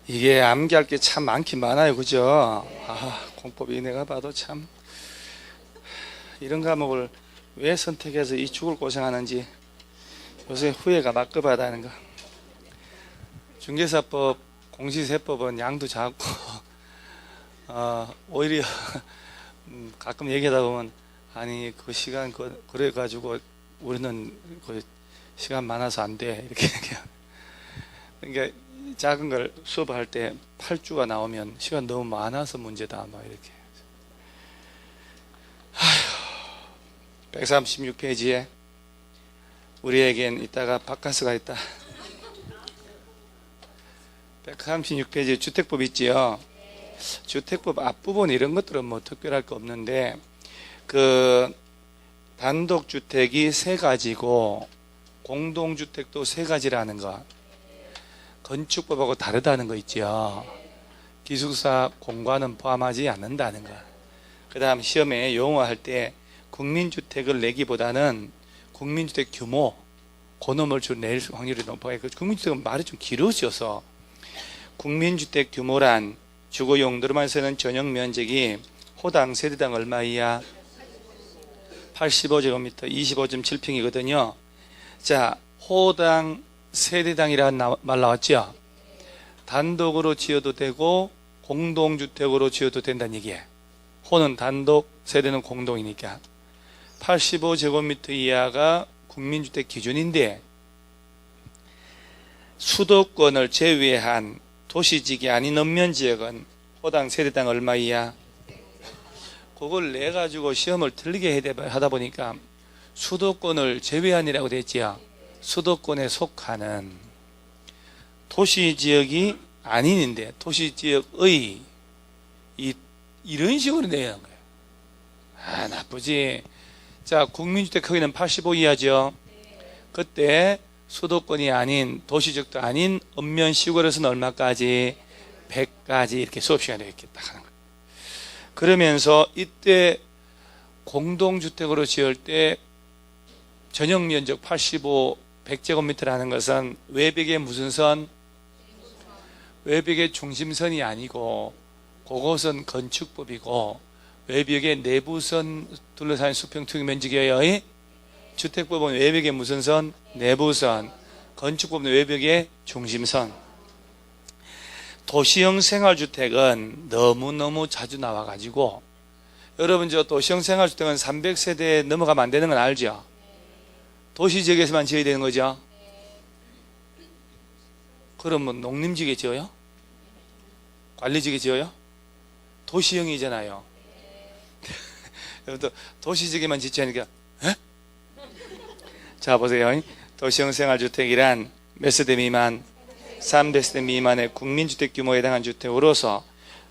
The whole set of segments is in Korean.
이게 암기할 게 참 많긴 많아요. 그죠? 공법이 내가 봐도 참 이런 과목을 왜 선택해서 이 죽을 고생하는지 요새 후회가 막급하다는 거. 중개사법, 공시세법은 양도 작고 오히려 가끔 얘기하다 보면 아니 그 시간 그래가지고 우리는 그 시간 많아서 안 돼 이렇게 얘기해요. 그러니까 작은 걸 수업할 때 8주가 나오면 시간 너무 많아서 문제다 막 이렇게. 136페이지에 우리에겐 이따가 바카스가 있다. 136페이지에 주택법 있지요. 주택법 앞부분 이런 것들은 뭐 특별할 거 없는데 그 단독주택이 세 가지고 공동주택도 세 가지라는 거, 건축법하고 다르다는 거 있죠. 기숙사 공간은 포함하지 않는다는 거. 그 다음 시험에 용어할 때 국민주택을 내기보다는 국민주택 규모, 그놈을 낼 확률이 높아요. 국민주택은 말이 좀 길어져서 국민주택 규모란 주거 용도로만 쓰는 전용 면적이 호당 세대당 얼마 이하? 85제곱미터 25.7평이거든요. 자, 호당 세대당이라는 말 나왔죠? 단독으로 지어도 되고 공동주택으로 지어도 된다는 얘기예요. 호는 단독, 세대는 공동이니까. 85제곱미터 이하가 국민주택 기준인데 수도권을 제외한 도시지역이 아닌 읍면지역은 호당 세대당 얼마 이하? 그걸 내가지고 시험을 틀리게 하다 보니까 수도권을 제외한이라고 됐지요. 수도권에 속하는 도시지역이 아닌인데 도시지역의 이런 식으로 내는 거예요. 나쁘지. 자, 국민주택 크기는 85 이하죠. 그때 수도권이 아닌 도시지역도 아닌 읍면 시골에서는 얼마까지? 100까지 이렇게 수업 시간에 이렇게 딱 하는 거예요. 그러면서 이때 공동주택으로 지을 때 전용 면적 85 100제곱미터라는 것은 외벽의 무슨 선? 외벽의 중심선이 아니고 그것은 건축법이고 외벽의 내부선 둘러싸인 수평 투기 면적이에요. 주택법은 외벽의 무슨 선? 내부선. 건축법은 외벽의 중심선. 도시형 생활주택은 너무너무 자주 나와가지고 여러분 저 도시형 생활주택은 300세대 넘어가면 안 되는 건 알죠? 도시지역에서만 지어야 되는 거죠. 그러면 농림지역에 지어요? 관리지역에 지어요? 도시형이잖아요. 여러분들 도시지역에만 짓지 않으니까 에? 자 보세요. 도시형 생활주택이란 몇 세대 미만? 300세대 미만의 국민주택 규모에 해당한 주택으로서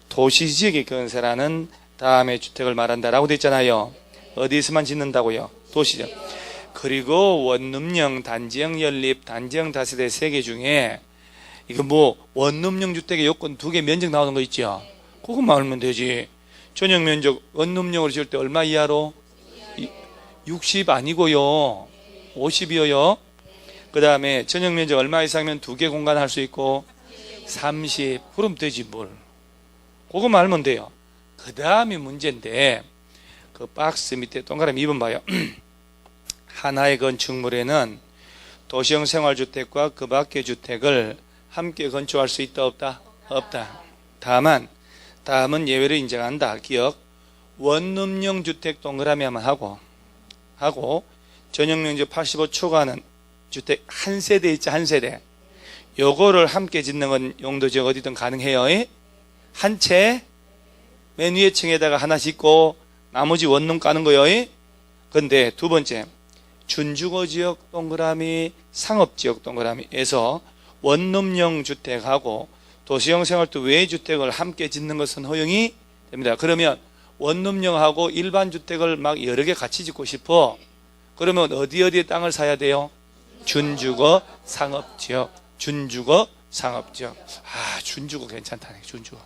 도시지역에 건설하는 다음에 주택을 말한다라고 되어 있잖아요. 어디서만 짓는다고요? 도시지역. 그리고 원룸형, 단지형 연립, 단지형 다세대 3개 중에 이거 뭐 원룸형 주택의 요건 2개 면적 나오는 거 있죠? 그것만 알면 되지. 전용 면적 원룸형으로 지을 때 얼마 이하로? 60 아니고요. 50이요. 그 다음에 전용 면적 얼마 이상이면 2개 공간 할 수 있고 30. 그럼 되지 뭘. 그것만 알면 돼요. 그 다음이 문제인데 그 박스 밑에 동그라미 2번 봐요. 하나의 건축물에는 도시형 생활주택과 그 밖의 주택을 함께 건축할 수 있다 없다? 없다. 다음은 예외를 인정한다. 기억. 원룸형 주택 동그라미 한번 하고 전용 면적 85 초과하는 주택 한 세대 있죠. 한 세대. 요거를 함께 짓는 건 용도지역 어디든 가능해요. 한 채 맨 위에 층에다가 하나 짓고 나머지 원룸 까는 거요. 근데 두 번째 준주거지역 동그라미, 상업지역 동그라미에서 원룸형 주택하고 도시형 생활도 외 주택을 함께 짓는 것은 허용이 됩니다. 그러면 원룸형하고 일반 주택을 막 여러 개 같이 짓고 싶어. 그러면 어디에 땅을 사야 돼요? 준주거 상업지역. 준주거 상업지역. 준주거 괜찮다네. 준주거.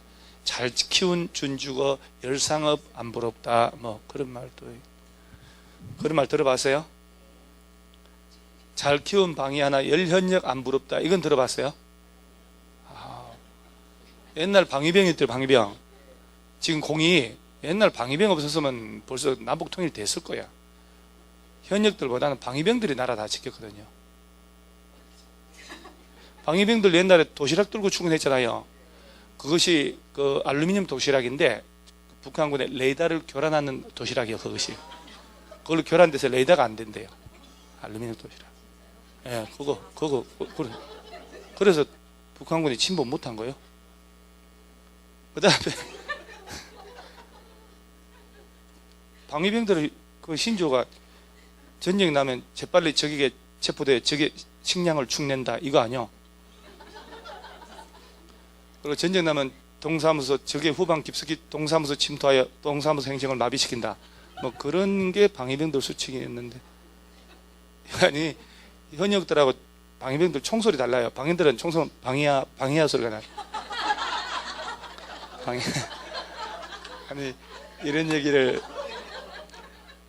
잘 키운 준주거 열상업 안 부럽다. 뭐 그런 말 들어봤어요? 잘 키운 방이 하나 열현역 안 부럽다. 이건 들어봤어요? 옛날 방위병이 있더라, 방위병. 지금 공이 옛날 방위병 없었으면 벌써 남북 통일 됐을 거야. 현역들보다는 방위병들이 나라 다 지켰거든요. 방위병들 옛날에 도시락 들고 출근했잖아요. 그것이 그 알루미늄 도시락인데 북한군의 레이더를 교란하는 도시락이요, 그것이. 그걸로 교란돼서 레이더가 안 된대요. 알루미늄 도시락. 예, 그거. 그래서 북한군이 침범 못한 거예요. 그 다음에 방위병들 그 신조가 전쟁 나면 재빨리 적에게 체포돼 적의 식량을 축낸다 이거 아니요. 그리고 전쟁 나면 동사무소 적의 후방 깊숙이 동사무소 침투하여 동사무소 행정을 마비시킨다. 뭐 그런 게 방위병들 수칙이었는데, 아니 현역들하고 방위병들 총소리 달라요. 방위들은 총소리 방이야 소리가 나요. 방이 아니 이런 얘기를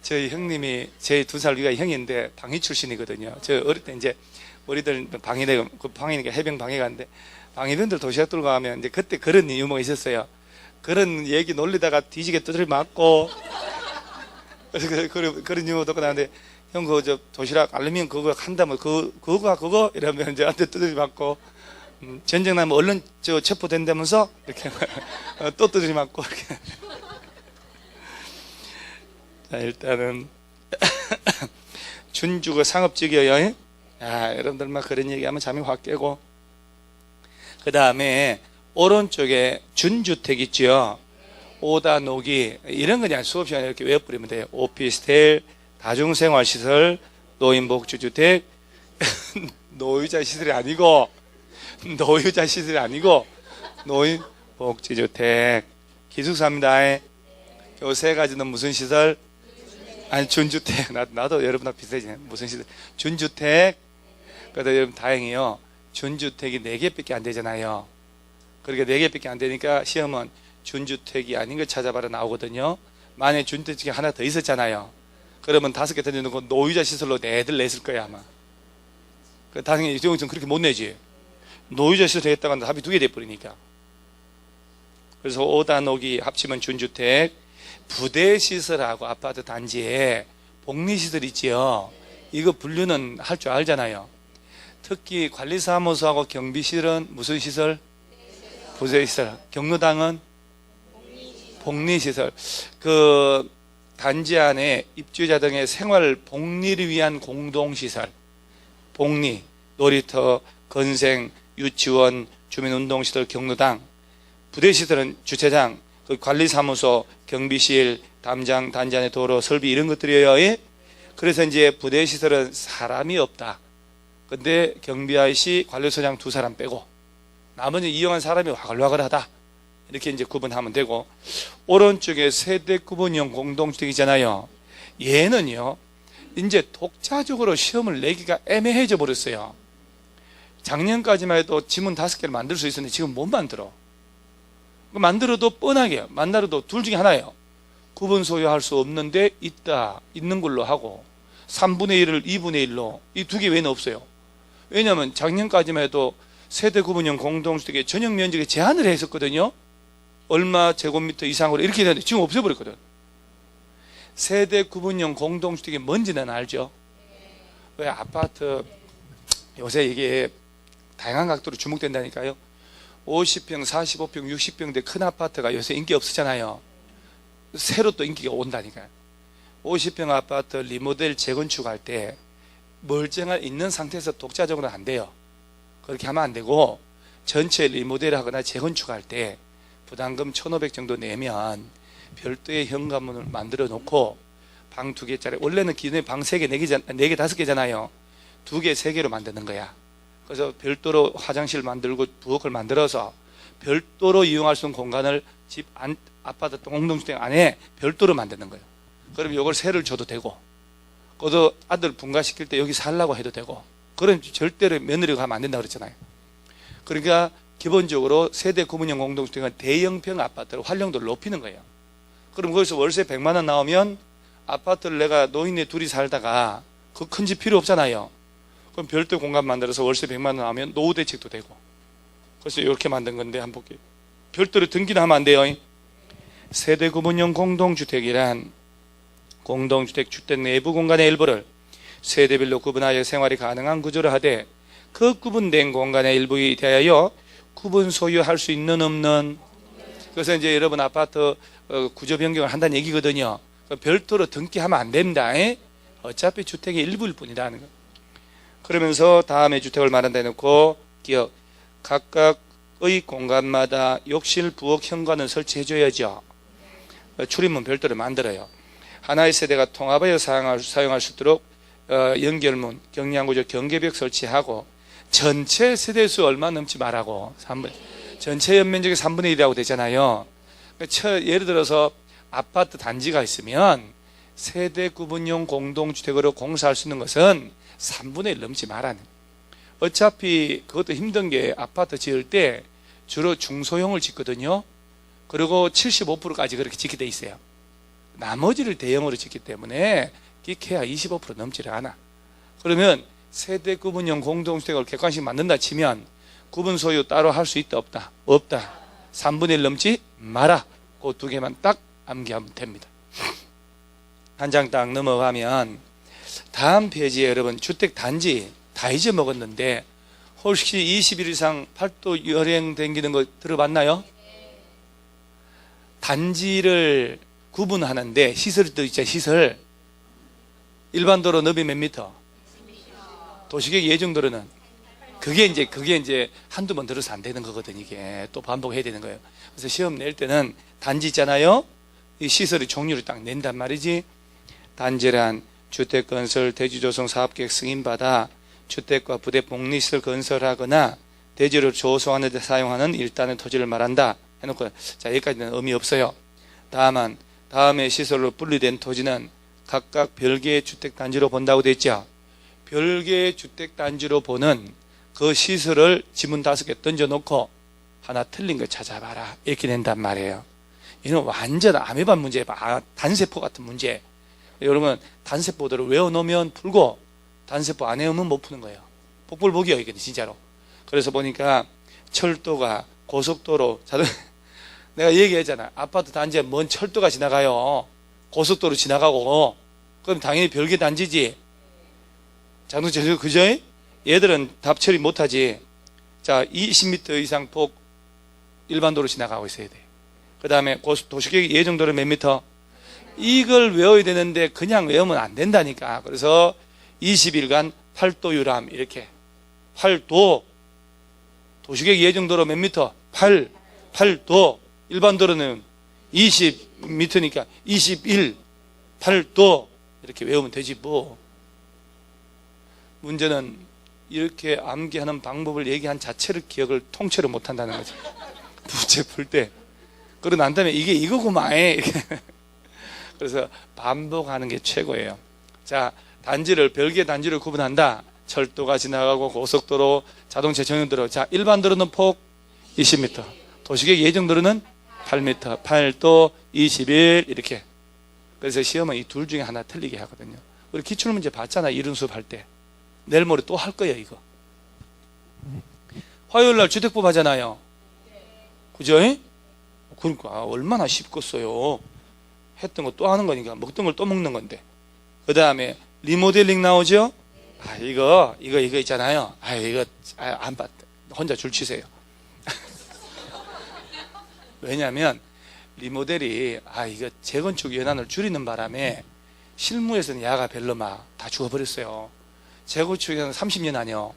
저희 형님이 제 2살 위가 형인데 방위 출신이거든요. 저 어릴 때 이제 우리들 방위대 그 방위니까 해병 방위 가는데 방위병들 도시락 들고 가면 이제 그때 그런 유머가 있었어요. 그런 얘기 놀리다가 뒤지게 두드려 맞고 그런 유머도 있고 나는데 형 그거 저 도시락 알루미늄 그거 한다면 그거 이러면 이제 한테 두드려 맞고 전쟁 나면 얼른 저 체포된다면서 이렇게 또 두드려 맞고 이렇게. 자, 일단은 준주가 상업적이에요. 여러분들 막 그런 얘기하면 잠이 확 깨고, 그 다음에 오른쪽에 준주택 있죠. 오다 노기 이런 거 그냥 수업 시간에 이렇게 외워버리면 돼요. 오피스텔, 다중생활시설, 노인복지주택, 노유자 시설이 아니고 노인복지주택 기숙사입니다. 요 세 가지는 무슨 시설? 아니 준주택. 나도 여러분하고 비슷해지네. 무슨 시설? 준주택. 그래도 여러분 다행히요, 준주택이 4개밖에 안 되잖아요. 그러니까 4개밖에 안 되니까 시험은 준주택이 아닌 걸 찾아봐라 나오거든요. 만약에 준주택이 하나 더 있었잖아요. 그러면 5개 더 내는 거 노유자 시설로 애들 냈을 거야 아마. 당연히 이 경우는 그렇게 못 내지. 노유자 시설 했다가 답이 2개 돼버리니까. 그래서 오다 노기 합치면 준주택. 부대시설하고 아파트 단지에 복리시설 있지요. 이거 분류는 할 줄 알잖아요. 특히 관리사무소하고 경비실은 무슨 시설? 부대시설. 경로당은 복리시설. 그 단지 안에 입주자 등의 생활 복리를 위한 공동시설, 복리, 놀이터, 건생, 유치원, 주민운동시설, 경로당. 부대시설은 주차장, 그 관리사무소, 경비실, 담장, 단지 안의 도로, 설비 이런 것들이에요. 그래서 이제 부대시설은 사람이 없다. 근데 경비아이씨, 관리소장 2사람 빼고 나머지 이용한 사람이 와글와글하다. 이렇게 이제 구분하면 되고, 오른쪽에 세대 구분형 공동주택이잖아요. 얘는요, 이제 독자적으로 시험을 내기가 애매해져 버렸어요. 작년까지만 해도 지문 5개를 만들 수 있었는데 지금 못 만들어. 만들어도 뻔하게 만들어도 둘 중에 하나예요. 구분 소유할 수 없는데 있는 걸로 하고 3분의 1을 2분의 1로, 이 2개 외에는 없어요. 왜냐하면 작년까지만 해도 세대 구분형 공동주택의 전용 면적에 제한을 했었거든요. 얼마 제곱미터 이상으로 이렇게 되는데 지금 없애버렸거든. 세대 구분형 공동주택이 뭔지는 알죠? 왜 아파트 요새 이게 다양한 각도로 주목된다니까요. 50평, 45평, 60평대 큰 아파트가 요새 인기 없었잖아요. 새로 또 인기가 온다니까요. 50평 아파트 리모델 재건축할 때 멀쩡한 있는 상태에서 독자적으로는 안 돼요. 그렇게 하면 안 되고, 전체 리모델 하거나 재건축할 때 부담금 1,500 정도 내면 별도의 현관문을 만들어 놓고 방 2개짜리, 원래는 기존에 방 3개, 4개, 5개잖아요. 2개, 3개로 만드는 거야. 그래서 별도로 화장실 만들고 부엌을 만들어서 별도로 이용할 수 있는 공간을 집 안, 아파트 공동주택 안에 별도로 만드는 거예요. 그럼 이걸 세를 줘도 되고, 그것도 아들 분가시킬 때 여기 살라고 해도 되고, 그럼 절대로 며느리가 가면 안 된다고 그랬잖아요. 그러니까 기본적으로 세대 구분형 공동주택은 대형평 아파트로 활용도를 높이는 거예요. 그럼 거기서 월세 100만 원 나오면 아파트를 내가 노인네 둘이 살다가 그 큰 집 필요 없잖아요. 그럼 별도 공간 만들어서 월세 100만 원 나오면 노후 대책도 되고. 그래서 이렇게 만든 건데 한번 볼게요. 별도로 등기는 하면 안 돼요. 세대 구분형 공동주택이란 공동주택 주택 내부 공간의 일부를 세대별로 구분하여 생활이 가능한 구조를 하되 그 구분된 공간의 일부에 대하여 구분 소유할 수 있는 없는. 그래서 이제 여러분 아파트 구조 변경을 한다는 얘기거든요. 별도로 등기하면 안 됩니다. 어차피 주택의 일부일 뿐이라는 거. 그러면서 다음에 주택을 말한다 해놓고 기억 각각의 공간마다 욕실, 부엌, 현관은 설치해줘야죠. 출입문 별도로 만들어요. 하나의 세대가 통합하여 사용할 수 있도록 연결문, 경량구조, 경계벽 설치하고 전체 세대수 얼마 넘지 말라고. 전체 연면적이 3분의 1이라고 되잖아요. 예를 들어서 아파트 단지가 있으면 세대 구분용 공동주택으로 공사할 수 있는 것은 3분의 1 넘지 말라는. 어차피 그것도 힘든 게 아파트 지을 때 주로 중소형을 짓거든요. 그리고 75%까지 그렇게 짓게 돼 있어요. 나머지를 대형으로 짓기 때문에 기케야 25% 넘지를 않아. 그러면 세대 구분형 공동주택을 객관식 만든다 치면 구분 소유 따로 할 수 있다 없다? 없다. 3분의 1 넘지 마라. 그 두 개만 딱 암기하면 됩니다. 한 장 딱 넘어가면 다음 페이지에 여러분 주택 단지 다 잊어먹었는데 혹시 20일 이상 팔도 열행 댕기는 거 들어봤나요? 단지를 구분하는데 시설도 있죠. 시설 일반 도로 너비 몇 미터? 도시계획 예정도로는 그게 이제 한두 번 들어서 안 되는 거거든. 이게 또 반복해야 되는 거예요. 그래서 시험 낼 때는 단지 있잖아요. 이 시설의 종류를 딱 낸단 말이지. 단지란 주택건설 대지조성 사업계획 승인받아 주택과 부대 복리시설 건설하거나 대지를 조성하는 데 사용하는 일단의 토지를 말한다 해놓고, 자 여기까지는 의미 없어요. 다음에 시설로 분리된 토지는 각각 별개의 주택단지로 본다고 돼 있죠. 별개의 주택단지로 보는 그 시설을 지문 5개 던져놓고 하나 틀린 거 찾아봐라 이렇게 낸단 말이에요. 이건 완전 아메바 문제, 단세포 같은 문제. 여러분 단세포들을 외워놓으면 풀고 단세포 안 외우면 못 푸는 거예요. 복불복이에요 이게 진짜로. 그래서 보니까 철도가 고속도로 내가 얘기했잖아. 아파트 단지에 먼 철도가 지나가요. 고속도로 지나가고. 그럼 당연히 별개 단지지. 자동차 그죠? 얘들은 답 처리 못하지. 자 20m 이상 폭 일반 도로 지나가고 있어야 돼. 그 다음에 도시계획 예정도로 몇 미터? 이걸 외워야 되는데 그냥 외우면 안 된다니까. 그래서 20일간 8도 유람 이렇게 8도 도시계획 예정도로 몇 미터? 8도 일반 도로는 20m니까 21 8도 이렇게 외우면 되지 뭐. 문제는 이렇게 암기하는 방법을 얘기한 자체를 기억을 통째로 못한다는 거죠. 문제 풀 때. 그러고 난 다음에 이게 이거구만. 그래서 반복하는 게 최고예요. 자, 단지를 별개 단지를 구분한다. 철도가 지나가고 고속도로, 자동차 전용도로. 자, 일반 도로는 폭 20m, 도시계획 예정도로는 8m, 8도 21 이렇게. 그래서 시험은 이 둘 중에 하나 틀리게 하거든요. 우리 기출문제 봤잖아. 이론 수업 할 때. 내일 모레 또 할 거예요 이거. 화요일날 주택법 하잖아요. 그죠? 그러니까 얼마나 쉽겠어요. 했던 거 또 하는 거니까. 먹던 걸 또 먹는 건데. 그 다음에 리모델링 나오죠. 이거 있잖아요. 이거 안 봤다. 혼자 줄 치세요. 왜냐하면 리모델이 이거 재건축 연한을 줄이는 바람에 실무에서는 야가 별로 다 죽어버렸어요. 재건축에는 30년 아니요.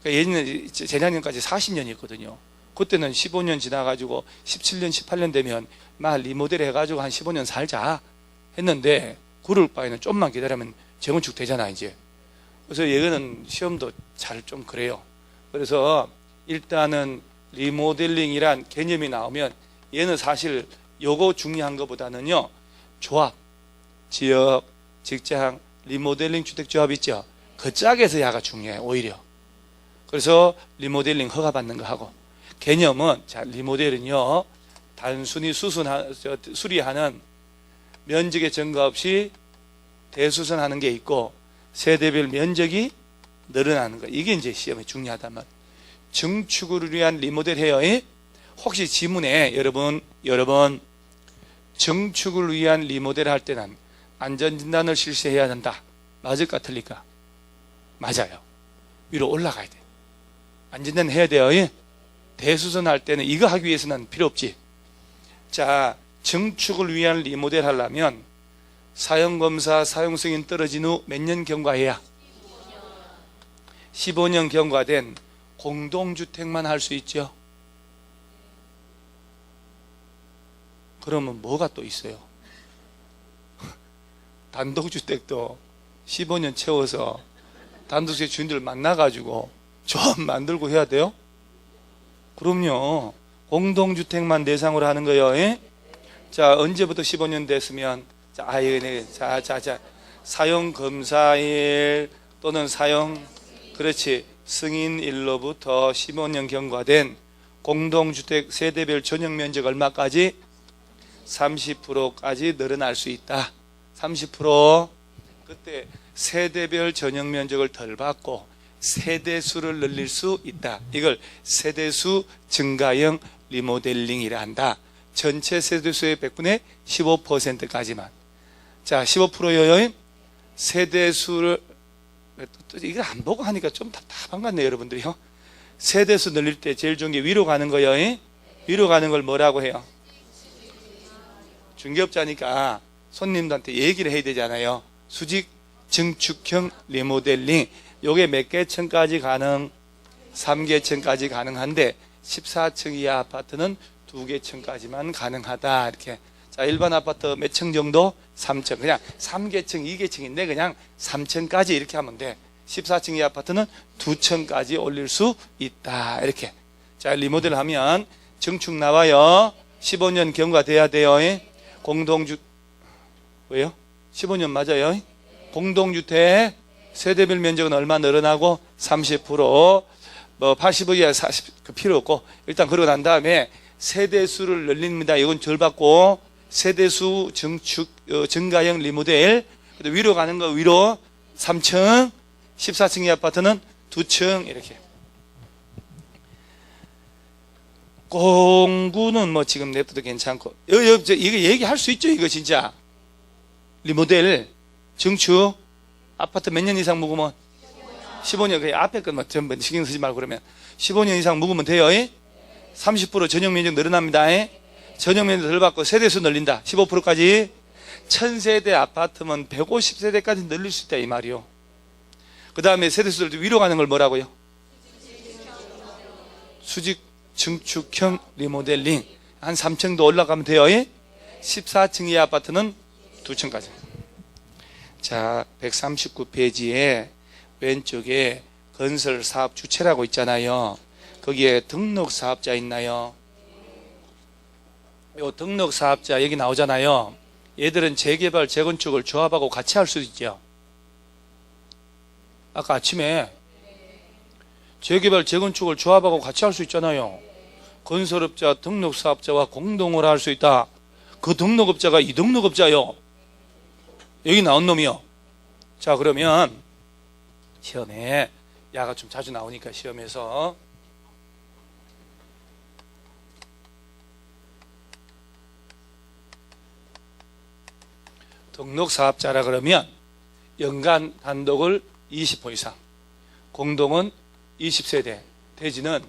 그러니까 예전에 재작년까지 40년이었거든요. 그때는 15년 지나가지고 17년, 18년 되면 리모델 해가지고 한 15년 살자 했는데 그럴 바에는 좀만 기다리면 재건축 되잖아 이제. 그래서 얘는 시험도 잘 좀 그래요. 그래서 일단은 리모델링이란 개념이 나오면 얘는 사실 요거 중요한 것보다는요, 조합, 지역, 직장, 리모델링 주택조합 있죠. 그 짝에서 야가 중요해요 오히려. 그래서 리모델링 허가받는 거 하고. 개념은, 자 리모델은요 단순히 수리하는, 면적의 증가 없이 대수선하는 게 있고 세대별 면적이 늘어나는 거. 이게 이제 시험에 중요하다면 증축을 위한 리모델 해요. 혹시 지문에 여러분 증축을 위한 리모델을 할 때는 안전진단을 실시해야 한다. 맞을까 틀릴까? 맞아요. 위로 올라가야 돼. 안전진단 해야 돼요. 예? 대수선 할 때는 이거 하기 위해서는 필요 없지. 자, 증축을 위한 리모델 하려면 사용검사 사용승인 떨어진 후 몇 년 경과해야? 15년 경과된 공동주택만 할 수 있죠. 그러면 뭐가 또 있어요? 단독주택도 15년 채워서 단독주택 주인들 만나가지고 조합 만들고 해야 돼요? 그럼요. 공동주택만 대상으로 하는 거예요. 예? 자, 언제부터 15년 됐으면 사용검사일 또는 그렇지, 승인일로부터 15년 경과된 공동주택 세대별 전용 면적 얼마까지? 30%까지 늘어날 수 있다. 30%. 그때 세대별 전용 면적을 덜 받고 세대수를 늘릴 수 있다. 이걸 세대수 증가형 리모델링이라 한다. 전체 세대수의 100분의 15%까지만. 자, 15%요. 세대수를 이걸 안 보고 하니까 좀 답답한 것 같네요, 여러분들이요. 세대수 늘릴 때 제일 좋은 게 위로 가는 거예요. 위로 가는 걸 뭐라고 해요? 중개업자니까 손님들한테 얘기를 해야 되잖아요. 수직 증축형 리모델링. 요게 몇 개층까지 가능? 3개층까지 가능한데 14층 이하 아파트는 2개층까지만 가능하다. 이렇게. 자, 일반 아파트 몇 층 정도? 3층. 그냥 3개층, 2개층인데 그냥 3층까지 이렇게 하면 돼. 14층 이하 아파트는 2층까지 올릴 수 있다. 이렇게. 자, 리모델 하면 증축 나와요. 15년 경과돼야 돼요. 왜요? 15년 맞아요. 공동주택 세대별 면적은 얼마 늘어나고 30%, 85 이하 40 필요 없고 일단 그러고 난 다음에 세대수를 늘립니다. 이건 덜 받고 세대수 증가형 리모델. 위로 가는 거 위로 3층, 14층 이하 아파트는 2층 이렇게. 공구는 뭐 지금 냅둬도 괜찮고 이거 얘기할 수 있죠. 이거 진짜 리모델 증축 아파트 몇 년 이상 묵으면 15년. 그 앞에 것만 전부 신경 쓰지 말고 그러면 15년 이상 묵으면 돼요. 30% 전용 면적 늘어납니다. 전용 면적 덜 받고 세대수 늘린다. 15%까지. 1000세대 아파트면 150세대까지 늘릴 수 있다 이 말이요. 그 다음에 세대수 위로 가는 걸 뭐라고요? 수직 증축형 리모델링. 한 3층도 올라가면 돼요. 14층 이하 아파트는 2층까지. 자, 139페이지에 왼쪽에 건설 사업 주체라고 있잖아요. 거기에 등록 사업자 있나요? 요 등록 사업자 여기 나오잖아요. 얘들은 재개발, 재건축을 조합하고 같이 할 수 있죠. 아까 아침에 재개발, 재건축을 조합하고 같이 할 수 있잖아요. 건설업자, 등록 사업자와 공동으로 할 수 있다. 그 등록업자가 이 등록업자요. 여기 나온 놈이요. 자, 그러면 시험에 야가 좀 자주 나오니까 시험에서 등록사업자라 그러면 연간 단독을 20호 이상, 공동은 20세대, 대지는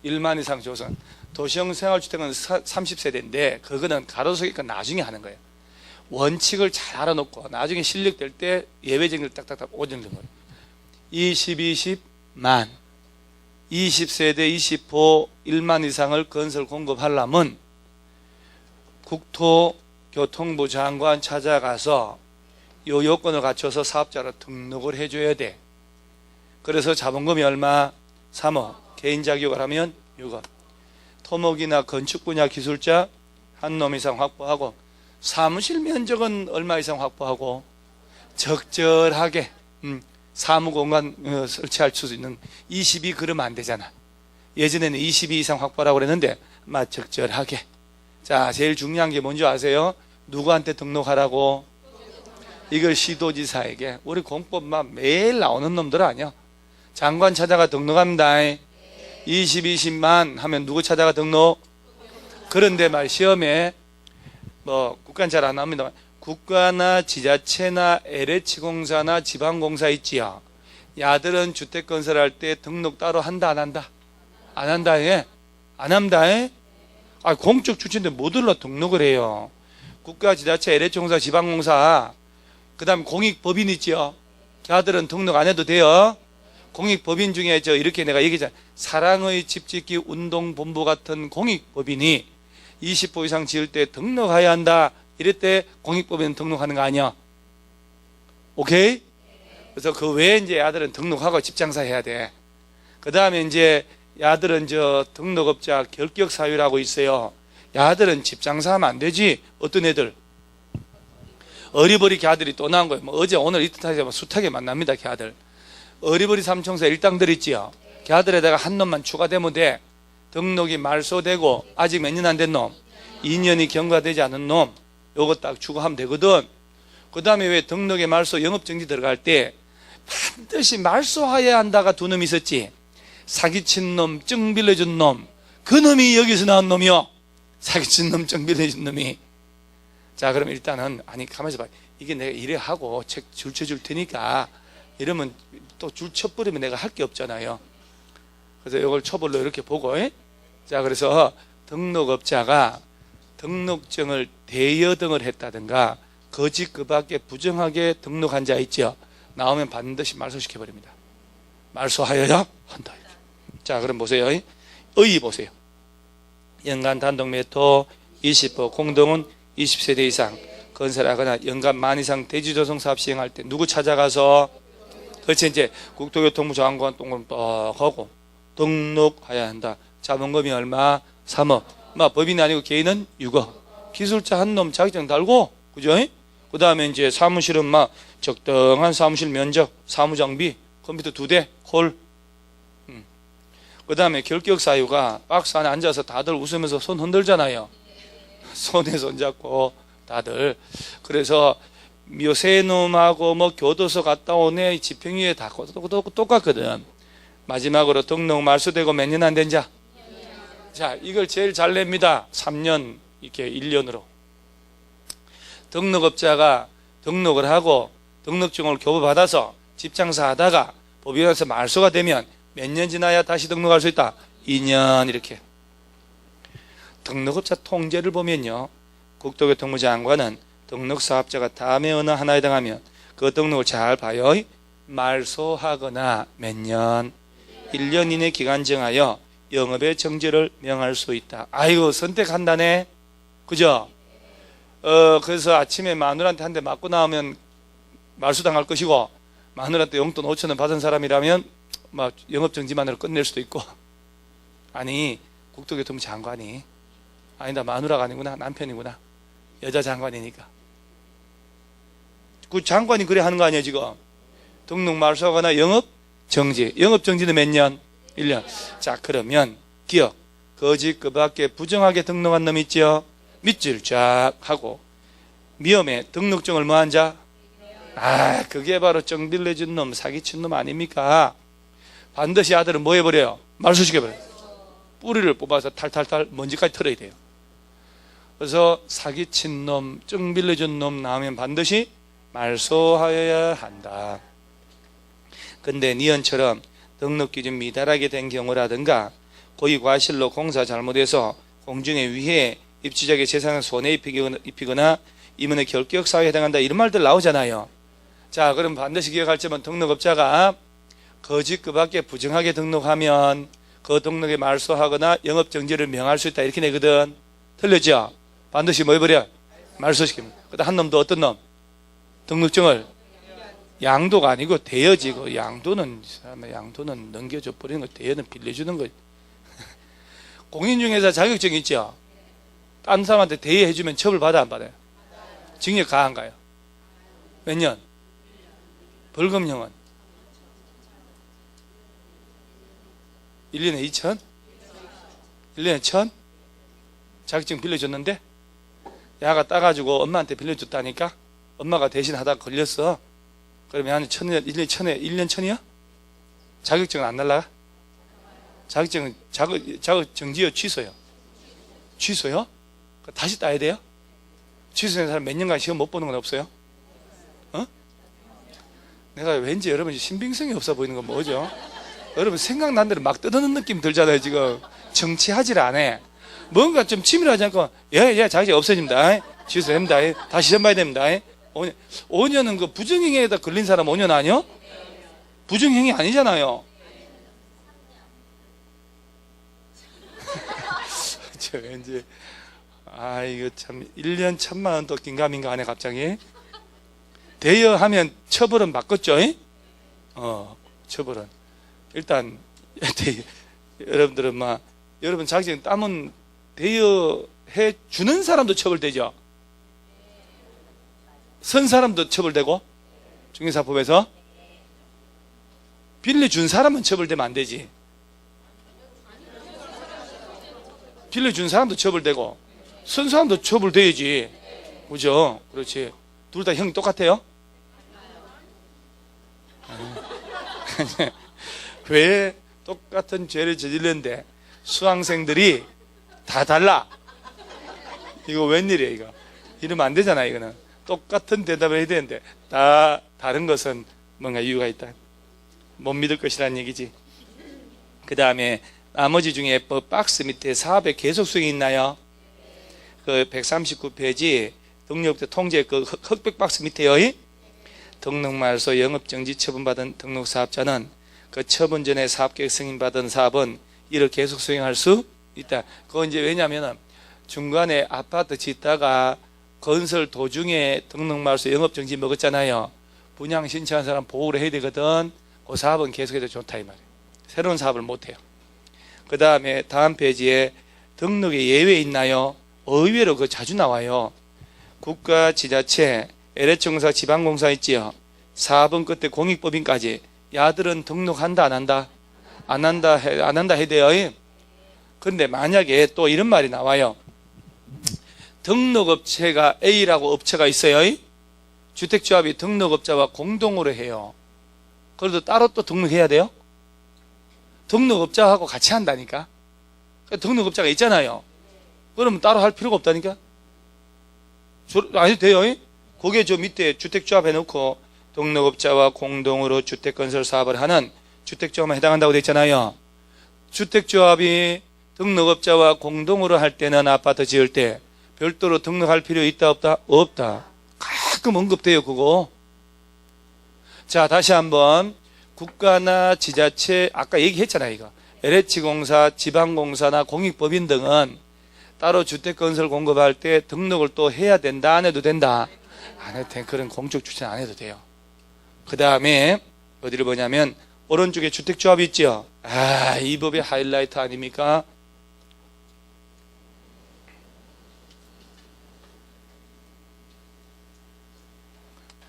1만 이상 조성, 도시형 생활주택은 30세대인데 그거는 가로수기니까 나중에 하는 거예요. 원칙을 잘 알아놓고 나중에 실력될 때 예외적인 걸 딱딱딱 오지는 거예요. 20, 20만 20세대 20호 1만 이상을 건설 공급하려면 국토교통부 장관 찾아가서 요 요건을 갖춰서 사업자로 등록을 해줘야 돼. 그래서 자본금이 얼마? 3억. 개인 자격을 하면 6억. 토목이나 건축 분야 기술자 한 놈 이상 확보하고, 사무실 면적은 얼마 이상 확보하고, 적절하게 사무공간 설치할 수 있는 22 그러면 안 되잖아. 예전에는 22 이상 확보하라고 그랬는데 적절하게. 자, 제일 중요한 게 뭔지 아세요? 누구한테 등록하라고? 이걸 시도지사에게. 우리 공법만 매일 나오는 놈들 아니야. 장관 찾아가 등록합니다. 20만 하면 누구 찾아가 등록? 그런데 말 시험에 뭐 국가는 잘 안 나옵니다. 국가나 지자체나 LH공사나 지방공사 있지요. 야들은 주택 건설할 때 등록 따로 한다 안 한다? 안 한다. 예? 안 합니다. 예? 공적 주체인데 뭐들로 등록을 해요? 국가, 지자체, LH공사, 지방공사, 그 다음에 공익법인 있지요. 걔들은 등록 안 해도 돼요. 공익법인 중에 이렇게 내가 얘기했잖아. 사랑의 집짓기 운동본부 같은 공익법인이 20호 이상 지을 때 등록해야 한다. 이럴 때 공익법인 등록하는 거 아니야? 오케이? 그래서 그 외에 이제 야들은 등록하고 집장사 해야 돼. 그 다음에 이제 야들은 등록업자 결격사유라고 있어요. 야들은 집장사 하면 안 되지. 어떤 애들? 어리버리 걔들이 또 나온 거예요. 뭐 어제 오늘 이틀 타서 숱하게 만납니다. 걔들. 어리버리 삼총사 일당들 있지요. 걔들에다가 한 놈만 추가되면 돼. 등록이 말소되고 아직 몇 년 안 된 놈, 2년이 경과되지 않은 놈, 요거 딱 추가하면 되거든. 그 다음에 왜 등록에 말소 영업정지 들어갈 때 반드시 말소해야 한다가 두 놈 있었지. 사기친 놈, 증 빌려준 놈, 그 놈이 여기서 나온 놈이요. 사기친 놈, 증 빌려준 놈이. 자, 그럼 일단은 가만있어 봐. 이게 내가 이래 하고 책 줄 쳐줄 테니까 이러면 또 줄 쳐버리면 내가 할 게 없잖아요. 그래서 이걸 처벌로 이렇게 보고. 자, 그래서 등록업자가 등록증을 대여등을 했다든가 거짓 그 밖에 부정하게 등록한 자 있죠. 나오면 반드시 말소시켜버립니다. 말소하여야 한다. 자, 그럼 보세요. 의 보세요. 연간 단독 매토 20% 공동은 20세대 이상 건설하거나 연간 만 이상 대지조성 사업 시행할 때 누구 찾아가서 그렇지 이제 국토교통부 장관 동그럼 딱 하고 등록해야 한다. 자본금이 얼마? 3억. 법인이 아니고 개인은 6억. 기술자 한 놈 자격증 달고, 그죠? 그 다음에 이제 사무실은 적당한 사무실 면적, 사무장비, 컴퓨터 2대, 콜. 그 다음에 결격 사유가 박스 안에 앉아서 다들 웃으면서 손 흔들잖아요. 손에 손 잡고 다들. 그래서 요새 놈하고 교도소 갔다 오네 지평위에 다 똑같거든. 마지막으로 등록 말소되고 몇 년 안 된 자. 자, 이걸 제일 잘 냅니다. 3년, 이렇게 1년으로. 등록업자가 등록을 하고 등록증을 교부받아서 집장사 하다가 법인에서 말소가 되면 몇 년 지나야 다시 등록할 수 있다? 2년 이렇게. 등록업자 통제를 보면요. 국토교통부 장관은 등록사업자가 다음에 어느 하나에 해당하면 그 등록을 잘 봐요. 말소하거나 몇 년, 1년 이내 기간 정하여 영업의 정지를 명할 수 있다. 아이고 선택한다네. 그죠? 그래서 아침에 마누라한테 한 대 맞고 나오면 말소당할 것이고 마누라한테 용돈 5,000원 받은 사람이라면 영업정지만으로 끝낼 수도 있고. 아니 국토교통부 장관이 아니다 마누라가 아니구나 남편이구나 여자 장관이니까 그 장관이 그래 하는 거 아니야 지금. 등록 말소하거나 영업정지. 영업정지는 몇 년? 1년. 자, 그러면 기억 거짓 그 밖에 부정하게 등록한 놈 있죠. 밑줄 쫙 하고 미험에 등록증을 뭐한 자? 그게 바로 정 빌려준 놈 사기친 놈 아닙니까? 반드시 아들은 뭐 해버려요? 말소시켜버려요. 뿌리를 뽑아서 탈탈탈 먼지까지 털어야 돼요. 그래서 사기친 놈, 정 빌려준 놈 나오면 반드시 말소하여야 한다. 근데 니언처럼 등록기준 미달하게 된 경우라든가 고의 과실로 공사 잘못해서 공중에 위해 입주자에게 재산을 손해 입히거나 임원의 결격 사유에 해당한다 이런 말들 나오잖아요. 자, 그럼 반드시 기억할 점은 등록업자가 거짓 그 밖에 부정하게 등록하면 그 등록에 말소하거나 영업정지를 명할 수 있다 이렇게 내거든. 틀렸죠? 반드시 뭐 해버려? 말소시킵니다. 그다음 한 놈도 어떤 놈? 등록증을 양도가 아니고 대여지고 양도는 넘겨줘 버리는 거, 대여는 빌려주는 거. 공인중개사 자격증 있죠? 딴 사람한테 대여해주면 처벌받아 안 받아요? 징역 가 안 가요? 몇 년? 벌금형은? 1년에 2천? 1년에 1,000? 자격증 빌려줬는데 야가 따가지고 엄마한테 빌려줬다니까 엄마가 대신 하다가 걸렸어. 그러면 한 1,000년, 1년 1,000이야? 자격증은 안 날라가? 자격정지요? 취소요? 취소요? 다시 따야 돼요? 취소된 사람 몇 년간 시험 못 보는 건 없어요? 어? 내가 왠지 여러분 신빙성이 없어 보이는 건 뭐죠? 여러분 생각난 대로 막 뜯어놓는 느낌 들잖아요. 지금 정치하질 않아. 뭔가 좀 치밀하지 않고 자격증 없어집니다. 취소됩니다. 다시 시험 봐야 됩니다. 5년은 그 부정행위에다 걸린 사람 5년 아니요? 부정행위 아니잖아요. 저 왠지 이거 참 1년 1,000,000원 또 긴가민가 하네. 갑자기 대여하면 처벌은 바꿨죠? 처벌은 일단 여러분들은 여러분 자격증 따면 대여해 주는 사람도 처벌되죠. 선 사람도 처벌되고 중개사법에서 빌려준 사람은 처벌되면 안 되지. 빌려준 사람도 처벌되고 선 사람도 처벌돼야지. 그죠? 그렇지. 둘 다 형이 똑같아요? 왜 똑같은 죄를 저질렀는데 수강생들이 다 달라? 이거 웬일이야 이거. 이러면 안 되잖아. 이거는 똑같은 대답을 해야 되는데 다 다른 것은 뭔가 이유가 있다. 못 믿을 것이라는 얘기지. 그 다음에 나머지 중에 박스 밑에 사업에 계속 수익이 있나요? 그 139페이지 등록부터 통제 그 흑백 박스 밑에요. 등록 말소 영업정지 처분받은 등록사업자는 그 처분 전에 사업계획 승인받은 사업은 이를 계속 수행할 수 있다. 그건 이제 왜냐하면 중간에 아파트 짓다가 건설 도중에 등록 말소 영업정지 먹었잖아요. 분양 신청한 사람 보호를 해야 되거든. 그 사업은 계속해도 좋다 이 말이에요. 새로운 사업을 못해요. 그 다음에 다음 페이지에 등록에 예외 있나요? 의외로 그 자주 나와요. 국가, 지자체, LH공사, 지방공사 있지요. 4번 끝에 공익법인까지. 야들은 등록한다 안 한다? 안 한다 해야 돼요. 그런데 만약에 또 이런 말이 나와요. 등록업체가 A라고 업체가 있어요. 주택조합이 등록업자와 공동으로 해요. 그래도 따로 또 등록해야 돼요? 등록업자하고 같이 한다니까. 등록업자가 있잖아요. 그러면 따로 할 필요가 없다니까. 아니 돼요. 거기에 저 밑에 주택조합 해놓고 등록업자와 공동으로 주택건설 사업을 하는 주택조합만 해당한다고 돼 있잖아요. 주택조합이 등록업자와 공동으로 할 때는 아파트 지을 때 별도로 등록할 필요 있다 없다? 없다. 가끔 언급돼요 그거. 자 다시 한번 국가나 지자체 아까 얘기했잖아요 이거. LH공사, 지방공사나 공익법인 등은 따로 주택건설 공급할 때 등록을 또 해야 된다 안 해도 된다? 안 해도 돼. 그런 공적 추천 안 해도 돼요. 그 다음에 어디를 보냐면 오른쪽에 주택조합이 있죠. 이 법의 하이라이트 아닙니까?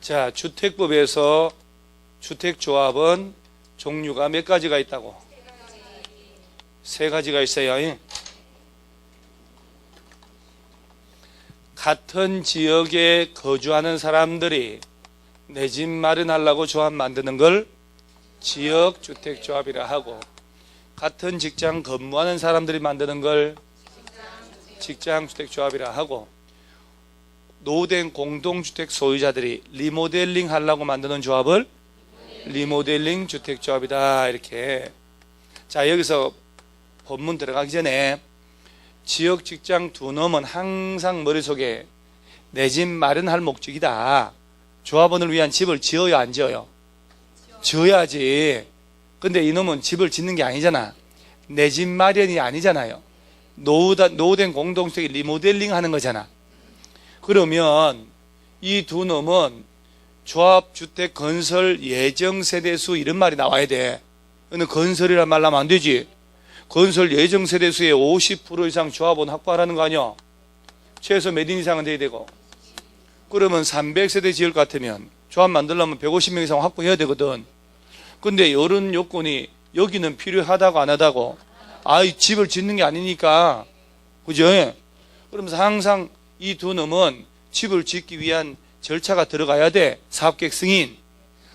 자 주택법에서 주택조합은 종류가 몇 가지가 있다고? 3가지가 있어요. 같은 지역에 거주하는 사람들이 내 집 마련하려고 조합 만드는 걸 지역주택조합이라 하고, 같은 직장 근무하는 사람들이 만드는 걸 직장주택조합이라 하고, 노후된 공동주택 소유자들이 리모델링 하려고 만드는 조합을 리모델링 주택조합이다. 이렇게. 자 여기서 본문 들어가기 전에 지역 직장 두 놈은 항상 머릿속에 내 집 마련할 목적이다. 조합원을 위한 집을 지어요 안 지어요? 지어야지. 근데 이놈은 집을 짓는 게 아니잖아. 내 집 마련이 아니잖아요. 노후된 공동주택 리모델링 하는 거잖아. 그러면 이 두 놈은 조합주택 건설 예정 세대수 이런 말이 나와야 돼. 근데 건설이란 말 나면 안 되지. 건설 예정 세대수의 50% 이상 조합원 확보하라는 거 아니야? 최소 몇 인 이상은 돼야 되고. 그러면 300세대 지을 것 같으면 조합 만들려면 150명 이상 확보해야 되거든. 근데 이런 요건이 여기는 필요하다고 안 하다고? 집을 짓는 게 아니니까. 그죠? 그러면서 항상 이 두 놈은 집을 짓기 위한 절차가 들어가야 돼. 사업계획 승인.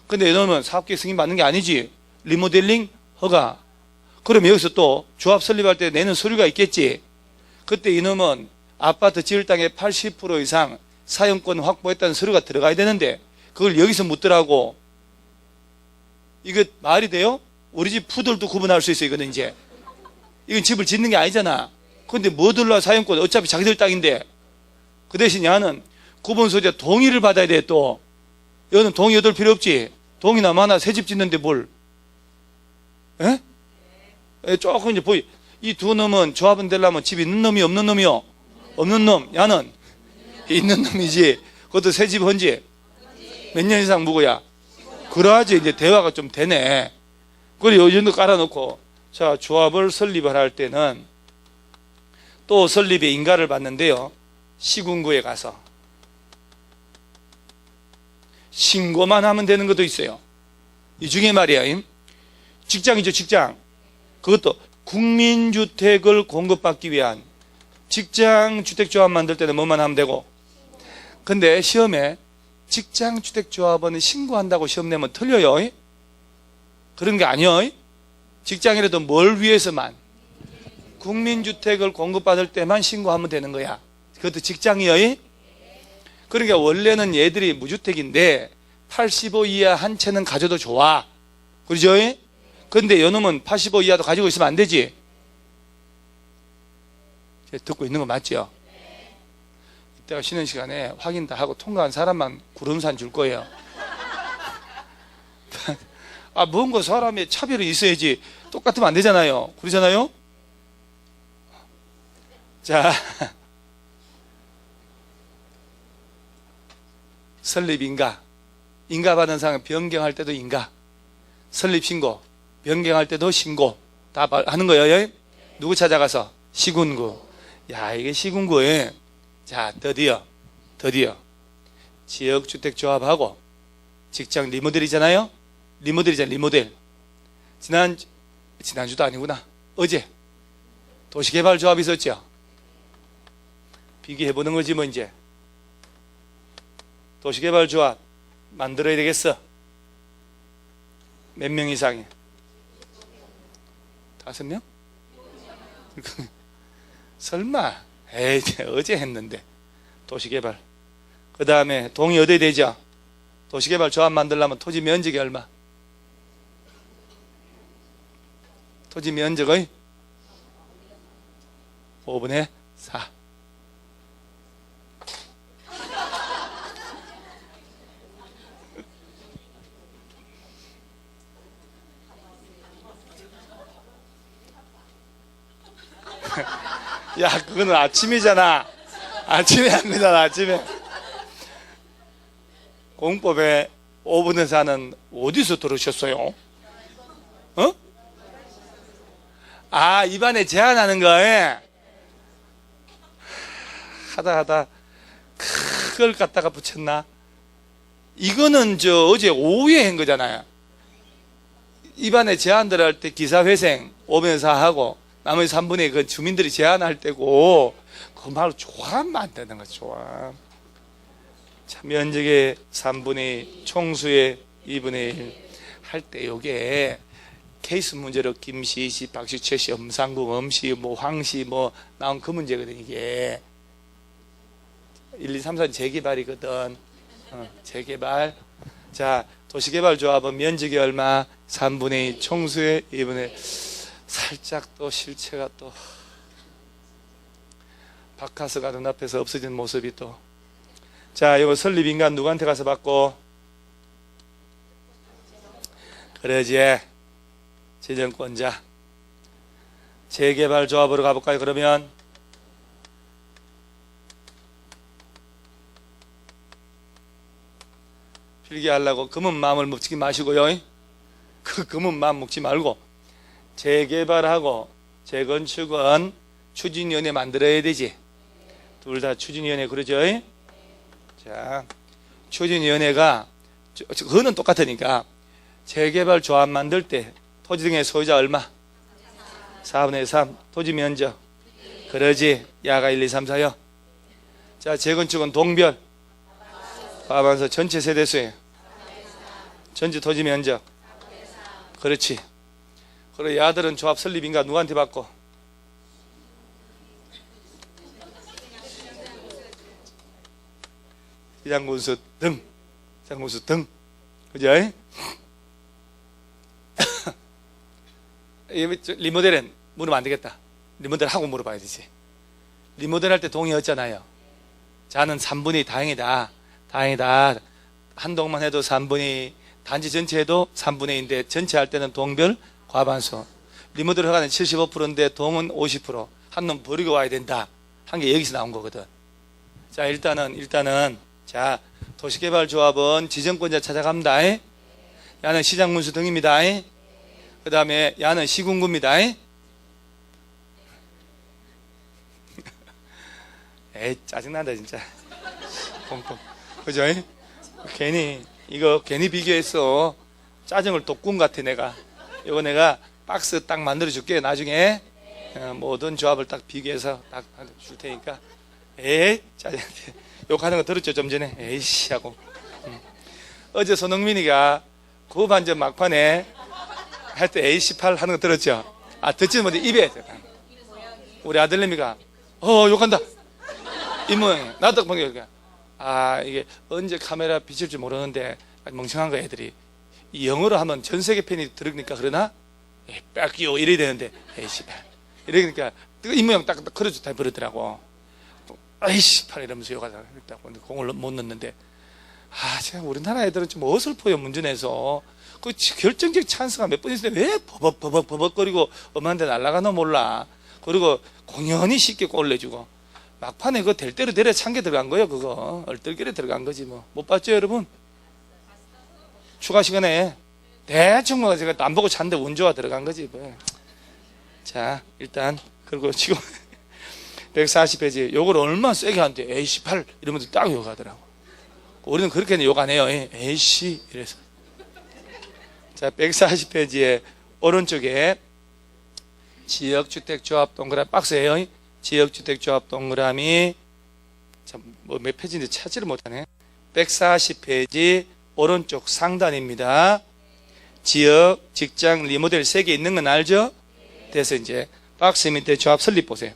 근데 이놈은 사업계획 승인 받는 게 아니지. 리모델링 허가. 그럼 여기서 또 조합 설립할 때 내는 서류가 있겠지. 그때 이놈은 아파트 지을 땅의 80% 이상 사용권 확보했다는 서류가 들어가야 되는데 그걸 여기서 묻더라고. 이거 말이 돼요? 우리 집 푸들도 구분할 수 있어. 이거는 이제 이건 집을 짓는 게 아니잖아. 근데 뭐 들라 사용권 어차피 자기들 땅인데 그 대신 야는 구분 소재 동의를 받아야 돼. 또 여는 동의 얻을 필요 없지. 동의나 마나 새 집 짓는데 뭘? 에? 조금 이제 보이. 이 두 놈은 조합은 되려면 집 있는 놈이 없는 놈이요? 없는 놈. 야는 있는 놈이지. 그것도 새 집 헌지 몇 년 이상 묵어야. 그래야지 이제 대화가 좀 되네. 그래 요 정도 깔아놓고 자 조합을 설립을 할 때는 또 설립의 인가를 받는데요. 시군구에 가서 신고만 하면 되는 것도 있어요. 이 중에 말이야 직장이죠. 직장. 그것도 국민주택을 공급받기 위한 직장주택조합 만들 때는 뭐만 하면 되고. 근데 시험에 직장주택조합은 신고한다고 시험 내면 틀려요. 그런 게 아니요. 직장이라도 뭘 위해서만 국민주택을 공급받을 때만 신고하면 되는 거야. 그것도 직장이요. 그러니까 원래는 얘들이 무주택인데 85 이하 한 채는 가져도 좋아. 그러죠? 그런데 요놈은 85 이하도 가지고 있으면 안 되지. 듣고 있는 거 맞죠? 이따가 쉬는 시간에 확인 다 하고 통과한 사람만 구름산 줄 거예요. 아, 뭔가 사람의 차별이 있어야지 똑같으면 안 되잖아요. 그러잖아요? 자, 설립인가. 인가 받은 사람 변경할 때도 인가. 설립신고. 변경할 때도 신고. 다 하는 거예요. 누구 찾아가서? 시군구. 야, 이게 시군구에 자, 드디어 지역주택조합하고 직장 리모델이잖아요. 리모델. 지난주도 아니구나. 어제 도시개발조합이 있었죠. 비교해보는 거지 뭐. 이제 도시개발조합 만들어야 되겠어. 몇 명 이상이? 5명? 설마. 에이, 어제 했는데. 도시개발. 그 다음에 동의 얻어야 되죠. 도시개발 조합 만들려면 토지 면적이 얼마? 토지 면적의 5분의 4. 야, 그거는 아침이잖아. 아침에 한 거잖아. 아침에. 공법에 5분의 4는 어디서 들으셨어요? 어? 아, 입안에 제한하는 거에 하다 그걸 갖다가 붙였나? 이거는 어제 오후에 한 거잖아요. 입안에 제한 들어갈 때 기사회생 5분의 4 하고 나머지 3분의 그 주민들이 제한할 때고, 그 말로 조합 만드는 거. 조합. 자, 면적의 3분의 2, 총수의 2분의 1 할 때 요게 케이스 문제로 김씨, 시, 박씨, 최씨, 엄상궁, 엄씨, 뭐 황씨 뭐 나온 그 문제거든. 이게 1, 2, 3, 4 재개발이거든. 재개발. 자, 도시개발조합은 면적이 얼마? 3분의 2, 총수의 2분의 1. 살짝 또 실체가 또 박하서가 눈앞에서 없어진 모습이 또. 자, 이거 설립인간 누구한테 가서 받고? 그러지, 재정권자. 재개발조합으로 가볼까요? 그러면 필기하려고 금은 마음을 먹지 마시고요. 그 금은 마음 먹지 말고 재개발하고 재건축은 추진위원회 만들어야 되지. 둘 다 추진위원회. 그러죠? 자, 추진위원회가 그거는 똑같으니까 재개발 조합 만들 때 토지 등의 소유자 얼마? 4분의 3. 토지 면적. 그러지. 야가 1, 2, 3, 4요. 자, 재건축은 동별. 과반수 전체 세대수예요. 전체 토지 면적. 그렇지. 그래, 아들은 조합 설립인가 누구한테 받고? 시장군수 등, 시장군수 등, 그죠? 리모델은 물으면 안 되겠다. 리모델 하고 물어봐야 되지. 리모델 할 때 동의했잖아요. 자는 3분의 2 다행이다. 다행이다. 한동만 해도 3분의 2, 단지 전체 해도 3분의 2인데 전체 할 때는 동별 과반수. 리모델 허가는 75%인데 동은 50%. 한 놈 버리고 와야 된다. 한 게 여기서 나온 거거든. 자, 일단은 자, 도시개발조합은 지정권자 찾아갑니다. 야는 시장군수 등입니다. 그 다음에 야는 시군구입니다. 에이, 짜증난다 진짜. 펑펑. 그죠? 괜히 비교했어. 짜증을 독군 같아 내가. 이거 내가 박스 딱 만들어 줄게. 나중에 모든 조합을 딱 비교해서 딱 줄 테니까. 에이, 짜증. 욕하는 거 들었죠 좀 전에? 에이씨 하고. 어제 손흥민이가 구반전 막판에 할 때 A18 하는 거 들었죠? 아, 듣지는 못해 입에. 우리 아들내미가 욕한다. 이 모양이야. 나도 딱 보니까 이게 언제 카메라 비칠지 모르는데 멍청한 거 애들이 이 영어로 하면 전 세계 팬이 들으니까 그러나 빡기요 이래야 되는데 A18 이러니까 이 모양 딱 걸어주다 버리더라고. A18 이러면서 욕하다가 공을 못 넣는데 제가 우리나라 애들은 좀 어설퍼요. 문전에서 그 결정적 찬스가 몇 번 있을 때 왜 버벅거리고 엄한데 날아가나 몰라. 그리고 공연히 쉽게 골 내주고 막판에 그거 될 대로 데려 찬게 들어간 거예요. 그거 얼떨결에 들어간 거지 뭐. 못 봤죠 여러분? 추가 시간에 대충 뭐 제가 안 보고 찬데 운 좋아 들어간 거지 뭐. 자, 일단 그리고 지금 140페이지 요걸 얼마나 세게 하는데 A18 이러면서 딱 욕하더라고. 우리는 그렇게는 욕 안 해요. A씨 이래서. 자, 140페이지에 오른쪽에 지역주택조합 동그라미 박스예요. 지역주택조합 동그라미 몇 페이지인지 찾지를 못하네. 140페이지 오른쪽 상단입니다. 지역, 직장, 리모델 3개 있는 건 알죠? 그래서 이제 박스 밑에 조합 설립 보세요.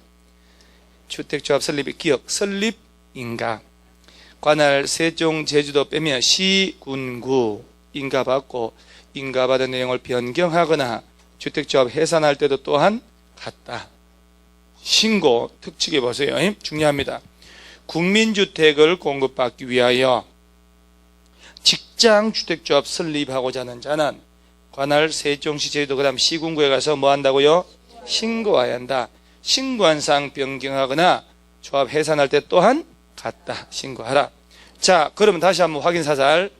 주택조합 설립의 기억, 설립인가. 관할 세종 제주도 빼면 시, 군, 구 인가받고 인가받은 내용을 변경하거나 주택조합 해산할 때도 또한 같다. 신고 특칙에 보세요. 중요합니다. 국민주택을 공급받기 위하여 직장주택조합 설립하고자 하는 자는 관할 세종시 제주도 그 다음 시군구에 가서 뭐 한다고요? 신고해야 한다. 신고한 사항 변경하거나 조합 해산할 때 또한 같다. 신고하라. 자, 그러면 다시 한번 확인 사살.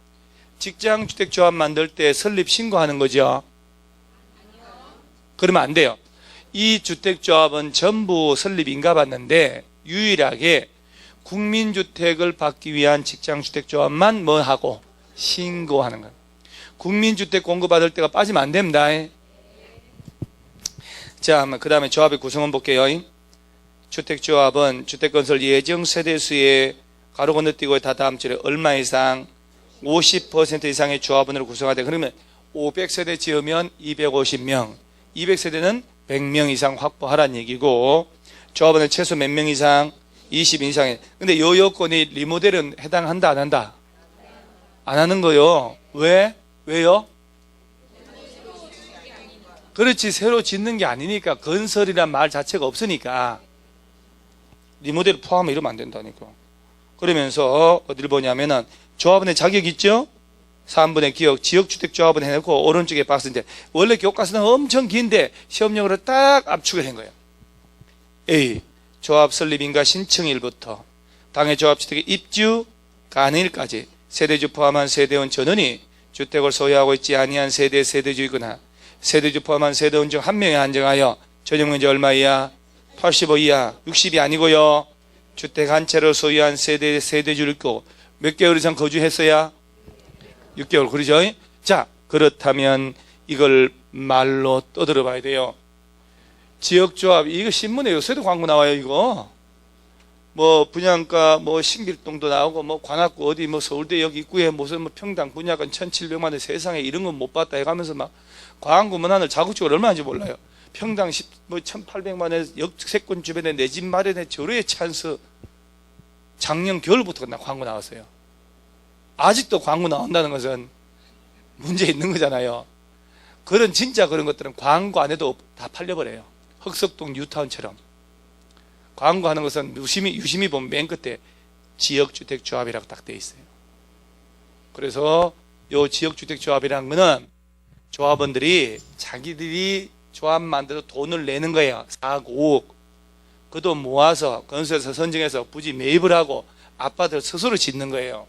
직장주택조합 만들 때 설립 신고하는 거죠? 그러면 안 돼요. 이 주택조합은 전부 설립 인가 받는데 유일하게 국민주택을 받기 위한 직장주택조합만 뭐 하고 신고하는 거예요. 국민주택 공급받을 때가 빠지면 안 됩니다. 자, 그 다음에 조합의 구성원 볼게요. 주택조합은 주택건설 예정 세대수의 가로 건너뛰고 다 다음 줄에 얼마 이상 50% 이상의 조합원으로 구성하되 그러면 500세대 지으면 250명 200세대는 100명 이상 확보하라는 얘기고 조합원은 최소 몇 명 이상 20 이상에. 근데 요 요건이 리모델은 해당한다 안 한다? 안 하는 거요. 왜요? 그렇지, 새로 짓는 게 아니니까. 건설이란 말 자체가 없으니까 리모델 포함하면 이러면 안 된다니까. 그러면서 어디를 보냐면은 조합원의 자격 있죠? 3분의 기억, 지역주택조합원 해놓고 오른쪽에 박스인데 원래 교과서는 엄청 긴데 시험용으로 딱 압축을 한 거예요. A. 조합 설립인가 신청일부터 당해 조합주택의 입주 가능일까지 세대주 포함한 세대원 전원이 주택을 소유하고 있지 아니한 세대주이거나 세대주 포함한 세대원 중 한 명에 한정하여 전용면적 얼마 이하? 85 이하, 60이 아니고요. 주택 한 채를 소유한 세대주를 있고 몇 개월 이상 거주했어야? 6개월. 그러죠? 자, 그렇다면 이걸 말로 떠들어 봐야 돼요. 지역조합, 이거 신문에 요새도 광고 나와요, 이거. 뭐 분양가 뭐 신길동도 나오고 뭐 관악구 어디 뭐 서울대 여기 입구에 무슨 뭐 평당 분양가 1,700만 원 세상에 이런 건 못 봤다 해가면서 막 광고 문안을 자극적으로 얼마인지 몰라요. 평당 1,800만 원 역세권 주변에 내 집 마련에 절호의 찬스. 작년 겨울부터 광고 나왔어요. 아직도 광고 나온다는 것은 문제 있는 거잖아요. 그런 진짜 그런 것들은 광고 안 해도 다 팔려버려요. 흑석동 뉴타운처럼. 광고하는 것은 유심히 보면 맨 끝에 지역주택조합이라고 딱 되어 있어요. 그래서 요 지역주택조합이라는 거는 조합원들이 자기들이 조합 만들어 돈을 내는 거예요. 4억, 5억. 그 돈 모아서 건설에서 선정해서 부지 매입을 하고 아파트를 스스로 짓는 거예요.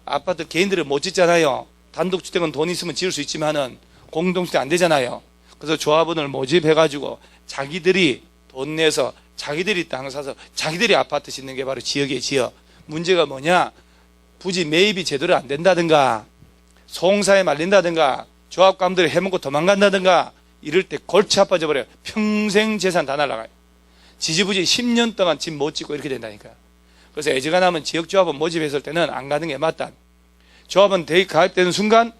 아파트 개인들은 못 짓잖아요. 단독주택은 돈 있으면 지을 수 있지만은 공동주택 안 되잖아요. 그래서 조합원을 모집해가지고 자기들이 돈 내서 자기들이 땅 사서 자기들이 아파트 짓는 게 바로 지역이에요. 지역. 문제가 뭐냐? 부지 매입이 제대로 안 된다든가 송사에 말린다든가 조합감들이 해먹고 도망간다든가 이럴 때 골치 아파져 버려요. 평생 재산 다 날아가요. 지지부지 10년 동안 집 못 짓고 이렇게 된다니까요. 그래서 애지간하면 지역조합원 모집했을 때는 안 가는 게 맞다. 조합원 대입 가입되는 순간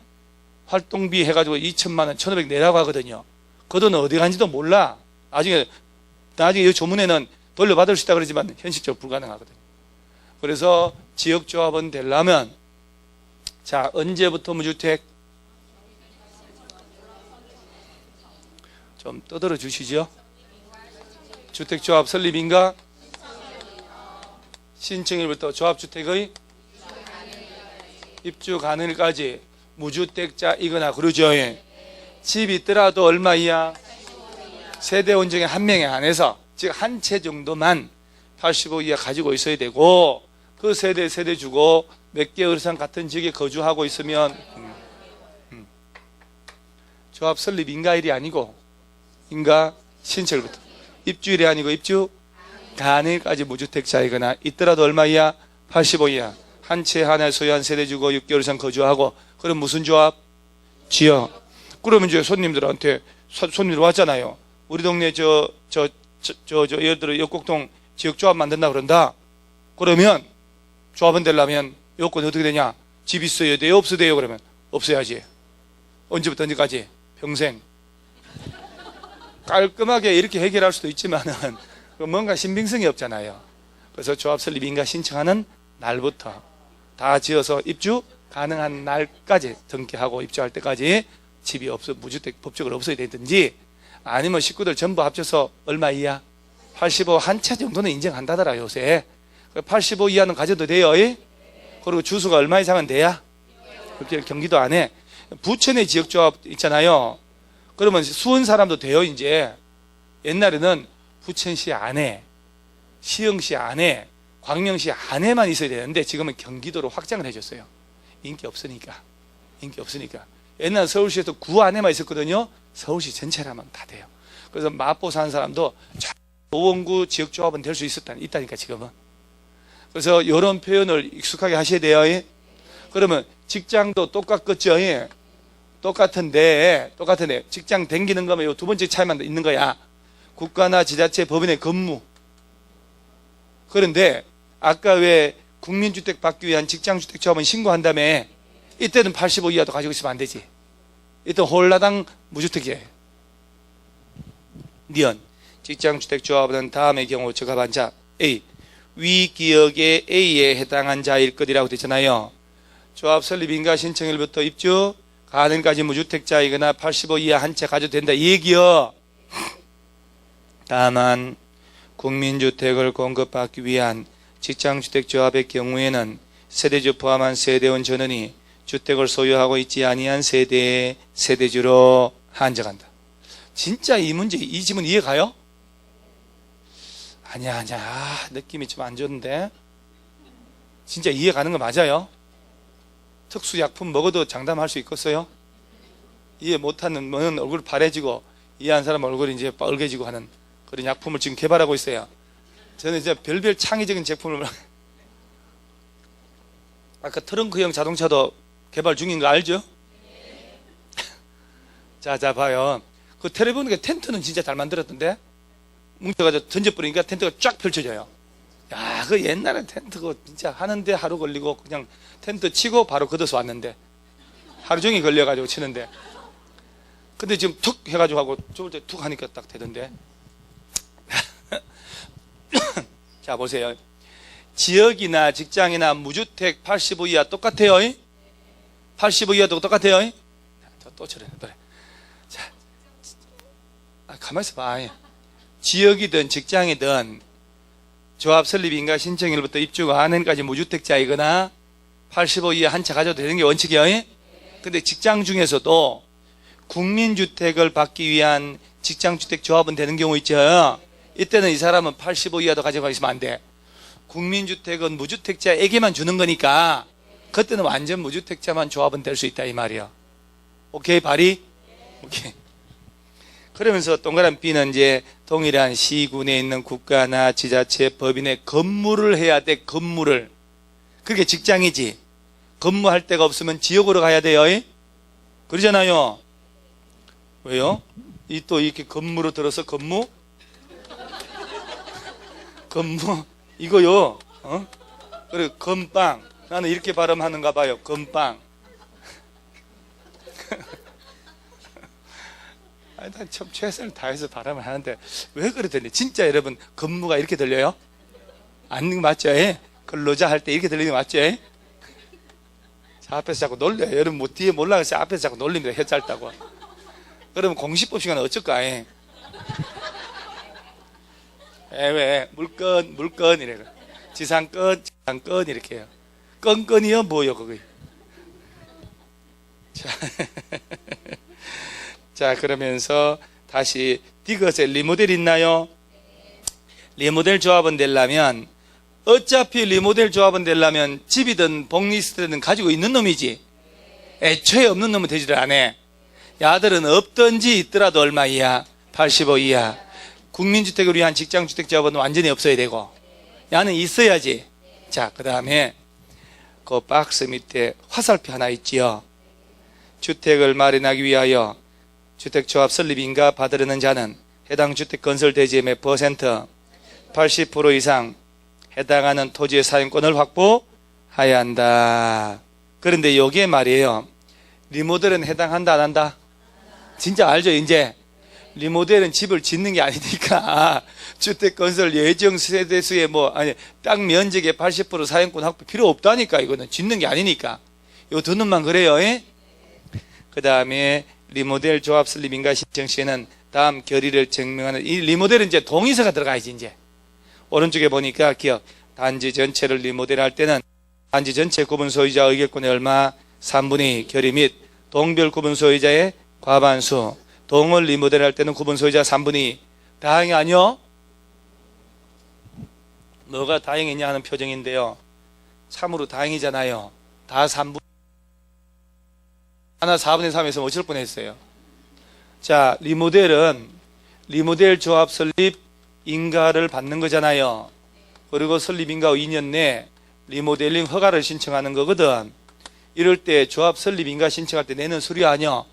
활동비 해가지고 2천만 원, 1,500 내라고 하거든요. 그 돈은 어디 간지도 몰라. 나중에 이 조문에는 돌려받을 수 있다 그러지만 현실적으로 불가능하거든요. 그래서 지역조합원 되려면 자, 언제부터 무주택? 좀 떠들어 주시죠. 주택조합 설립인가? 신청일부터 조합주택의 입주 가능일까지 무주택자이거나 그러죠. 집 있더라도 얼마 이하? 세대 원정에 한 명에 한해서 즉 한 채 정도만 85 이하 가지고 있어야 되고 그 세대 주고 몇 개 이상 같은 지역에 거주하고 있으면 조합 설립 인가일이 아니고 인가 신청일부터 입주일이 아니고 입주 가능일까지 무주택자이거나 있더라도 얼마 이하? 85 이하 한 채 하나에 소유한 세대 주고 6개월 이상 거주하고 그럼 무슨 조합? 지역. 그러면 이제 손님들한테 손님들 왔잖아요. 우리 동네 예를 들어 역곡동 지역조합 만든다 그런다. 그러면 조합원 되려면 요건이 어떻게 되냐? 집 있어야 돼요? 없어야 돼요? 그러면 없어야지. 언제부터 언제까지? 평생. 깔끔하게 이렇게 해결할 수도 있지만은 뭔가 신빙성이 없잖아요. 그래서 조합 설립 인가 신청하는 날부터 다 지어서 입주 가능한 날까지 등기하고 입주할 때까지 집이 무주택 법적으로 없어야 되든지 아니면 식구들 전부 합쳐서 얼마 이하? 85 한 채 정도는 인정한다더라 요새. 85 이하는 가져도 돼요. 그리고 주수가 얼마 이상은 돼야? 그렇게 경기도 안에 부천의 지역조합 있잖아요. 그러면 수원 사람도 돼요. 이제 옛날에는 부천시 안에, 시흥시 안에, 광명시 안에만 있어야 되는데 지금은 경기도로 확장을 해줬어요. 인기 없으니까. 옛날 서울시에서 구 안에만 있었거든요. 서울시 전체라면 다 돼요. 그래서 마포 사는 사람도 노원구 지역조합은 될 수 있다니까 지금은. 그래서 이런 표현을 익숙하게 하셔야 돼요. 그러면 직장도 똑같겠죠. 똑같은데 직장 댕기는 거면 이 두 번째 차이만 있는 거야. 국가나 지자체 법인의 근무. 그런데 아까 왜 국민주택 받기 위한 직장주택조합은 신고한다며 이때는 85 이하도 가지고 있으면 안 되지. 이때 홀라당 무주택이에요. 니은 직장주택조합은 다음의 경우 적합한 자 A 위 기역의 A에 해당한 자일 것이라고 되잖아요. 조합 설립 인가 신청일부터 입주 가능까지 무주택자이거나 85 이하 한 채 가져도 된다 이 얘기요. 다만 국민주택을 공급받기 위한 직장주택조합의 경우에는 세대주 포함한 세대원 전원이 주택을 소유하고 있지 아니한 세대의 세대주로 한정한다. 진짜 이 문제, 이 지문 이해가요? 아니야. 느낌이 좀 안 좋은데. 진짜 이해가는 거 맞아요? 특수약품 먹어도 장담할 수 있겠어요? 이해 못하는 분은 얼굴 파래지고 이해한 사람 얼굴이 이제 빨개지고 하는 그런 약품을 지금 개발하고 있어요. 저는 이제 별별 창의적인 제품을 아까 트렁크형 자동차도 개발 중인 거 알죠? 자 봐요. 그 텔레비전 텐트는 진짜 잘 만들었던데 뭉쳐가지고 던져버리니까 텐트가 쫙 펼쳐져요. 야, 그 옛날에 텐트 그 진짜 하는데 하루 걸리고 그냥 텐트 치고 바로 걷어서 왔는데 하루 종일 걸려가지고 치는데 근데 지금 툭 해가지고 하고 좋을 때 툭 하니까 딱 되던데. 자, 보세요. 지역이나 직장이나 무주택 85 이하 똑같아요. 85 이하도 똑같아요. 또 저래. 자, 가만히 있어봐. 지역이든 직장이든 조합 설립 인가 신청일부터 입주 안에까지 무주택자이거나 85 이하 한 채 가져도 되는 게 원칙이에요. 근데 직장 중에서도 국민주택을 받기 위한 직장주택 조합은 되는 경우 있죠. 이때는 이 사람은 85 이하도 가져가 있으면 안 돼. 국민주택은 무주택자에게만 주는 거니까 그때는 완전 무주택자만 조합은 될 수 있다 이 말이야. 오케이, 발이? 오케이. 그러면서 동그란 B는 이제 동일한 시군에 있는 국가나 지자체 법인의 근무를 해야 돼. 근무를. 그게 직장이지. 근무할 데가 없으면 지역으로 가야 돼요. 그러잖아요. 왜요? 이 또 이렇게 근무로 들어서 근무 이거요. 그래, 건빵. 나는 이렇게 발음하는가 봐요. 건빵. 아니, 난 참 최선을 다해서 발음을 하는데 왜 그러더니 진짜 여러분 근무가 이렇게 들려요? 안 맞죠? 근로자 할 때 이렇게 들리는 거 맞죠? 자, 앞에서 자꾸 놀려요. 여러분 뭐 뒤에 몰라서 앞에서 자꾸 놀립니다. 혀 짧다고. 그러면 공식법 시간에 어쩔까? 왜? 물건 이래. 지상건 이렇게 해요. 건건이요? 뭐요, 그거? 자, 그러면서 다시 디귿에 리모델 있나요? 리모델 조합은 되려면 어차피 리모델 조합은 되려면 집이든 복리스트든 가지고 있는 놈이지. 애초에 없는 놈은 되지를 않아. 야들은 없던지 있더라도 얼마 이하? 85 이하. 국민주택을 위한 직장주택 조합은 완전히 없어야 되고 야는 있어야지. 자, 그 다음에 그 박스 밑에 화살표 하나 있지요. 주택을 마련하기 위하여 주택조합 설립인가 받으려는 자는 해당 주택 건설 대지의 몇 퍼센트 80% 이상 해당하는 토지의 사용권을 확보해야 한다. 그런데 여기에 말이에요. 리모델은 해당한다 안 한다? 진짜 알죠? 이제 리모델은 집을 짓는 게 아니니까 주택 건설 예정 세대수의 땅 면적의 80% 사용권 확보 필요 없다니까. 이거는 짓는 게 아니니까. 요 두 놈만 그래요. 그 다음에 리모델 조합 설립인가 신청 시에는 다음 결의를 증명하는 이 리모델은 이제 동의서가 들어가야지. 이제 오른쪽에 보니까 기억 단지 전체를 리모델할 때는 단지 전체 구분 소유자 의결권의 얼마 3분의 2 결의 및 동별 구분 소유자의 과반수. 동을 리모델할 때는 구분 소유자 3분의 2. 다행이 아니요? 뭐가 다행이냐 하는 표정인데요. 참으로 다행이잖아요. 다 3분. 하나 4분의 3에서 어쩔 뻔했어요. 자, 리모델은 리모델 조합 설립 인가를 받는 거잖아요. 그리고 설립 인가 후 2년 내 리모델링 허가를 신청하는 거거든. 이럴 때 조합 설립 인가 신청할 때 내는 수리 아니야.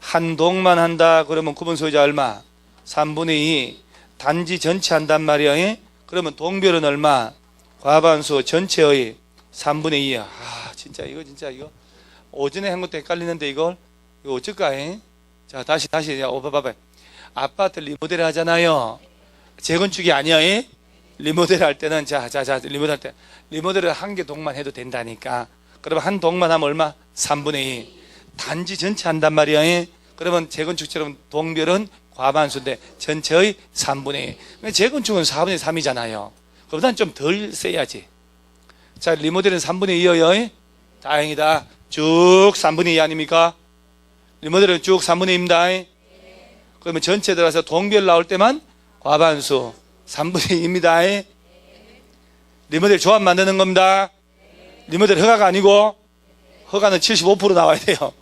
한 동만 한다 그러면 구분 소유자 얼마? 3분의 2. 단지 전체 한단 말이야. 그러면 동별은 얼마? 과반수 전체의 3분의 2야. 진짜 이거 오전에 한 것도 헷갈리는데 이거 어쩔까? 자, 다시 봐봐. 아파트 리모델 하잖아요. 재건축이 아니야. 리모델 할 때는 리모델 할 때 리모델을 한 개 동만 해도 된다니까. 그러면 한 동만 하면 얼마? 3분의 2. 단지 전체 한단 말이야. 그러면 재건축처럼 동별은 과반수인데 전체의 3분의 2. 재건축은 4분의 3이잖아요. 그보다는 좀 덜 세야지. 자, 리모델은 3분의 2여요. 다행이다. 쭉 3분의 2 아닙니까? 리모델은 쭉 3분의 2입니다. 그러면 전체 들어가서 동별 나올 때만 과반수 3분의 2입니다. 리모델 조합 만드는 겁니다. 리모델 허가가 아니고 허가는 75% 나와야 돼요.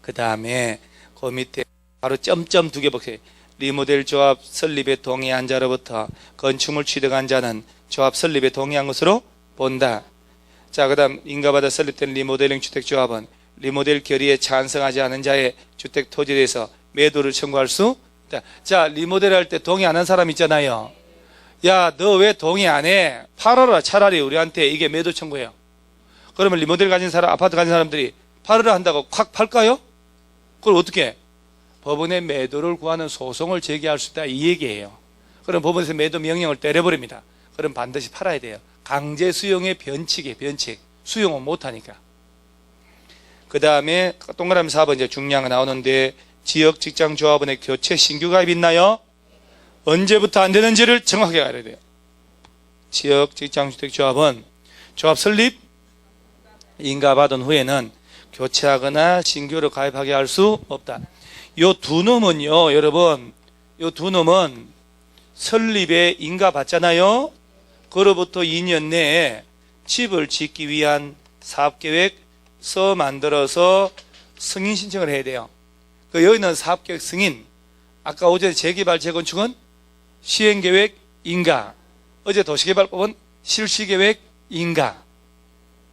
그 다음에 그 밑에 바로 점점 2개 보세요. 리모델 조합 설립에 동의한 자로부터 건축물 취득한 자는 조합 설립에 동의한 것으로 본다. 자, 그 다음 인가받아 설립된 리모델링 주택조합은 리모델 결의에 찬성하지 않은 자의 주택 토지에 대해서 매도를 청구할 수 자, 리모델 할 때 동의 안 한 사람 있잖아요. 야, 너 왜 동의 안 해? 팔아라. 차라리 우리한테. 이게 매도 청구예요. 그러면 리모델 가진 사람, 아파트 가진 사람들이 팔으라 한다고 콱 팔까요? 그걸 어떻게 해? 법원에 매도를 구하는 소송을 제기할 수 있다, 이 얘기예요. 그럼 법원에서 매도 명령을 때려버립니다. 그럼 반드시 팔아야 돼요. 강제 수용의 변칙이에요. 변칙. 수용은 못하니까. 그 다음에 동그라미 4번 이제 중요한 거 나오는데, 지역 직장 조합원의 교체 신규 가입 있나요? 언제부터 안 되는지를 정확하게 알아야 돼요. 지역 직장 주택 조합은 조합 설립 인가 받은 후에는 교체하거나 신규로 가입하게 할 수 없다. 요 두 놈은요, 여러분, 요 두 놈은 설립에 인가 받잖아요. 그로부터 2년 내에 집을 짓기 위한 사업계획 서 만들어서 승인 신청을 해야 돼요. 여기는 사업계획 승인, 아까 어제 재개발 재건축은 시행계획 인가, 어제 도시개발법은 실시계획 인가,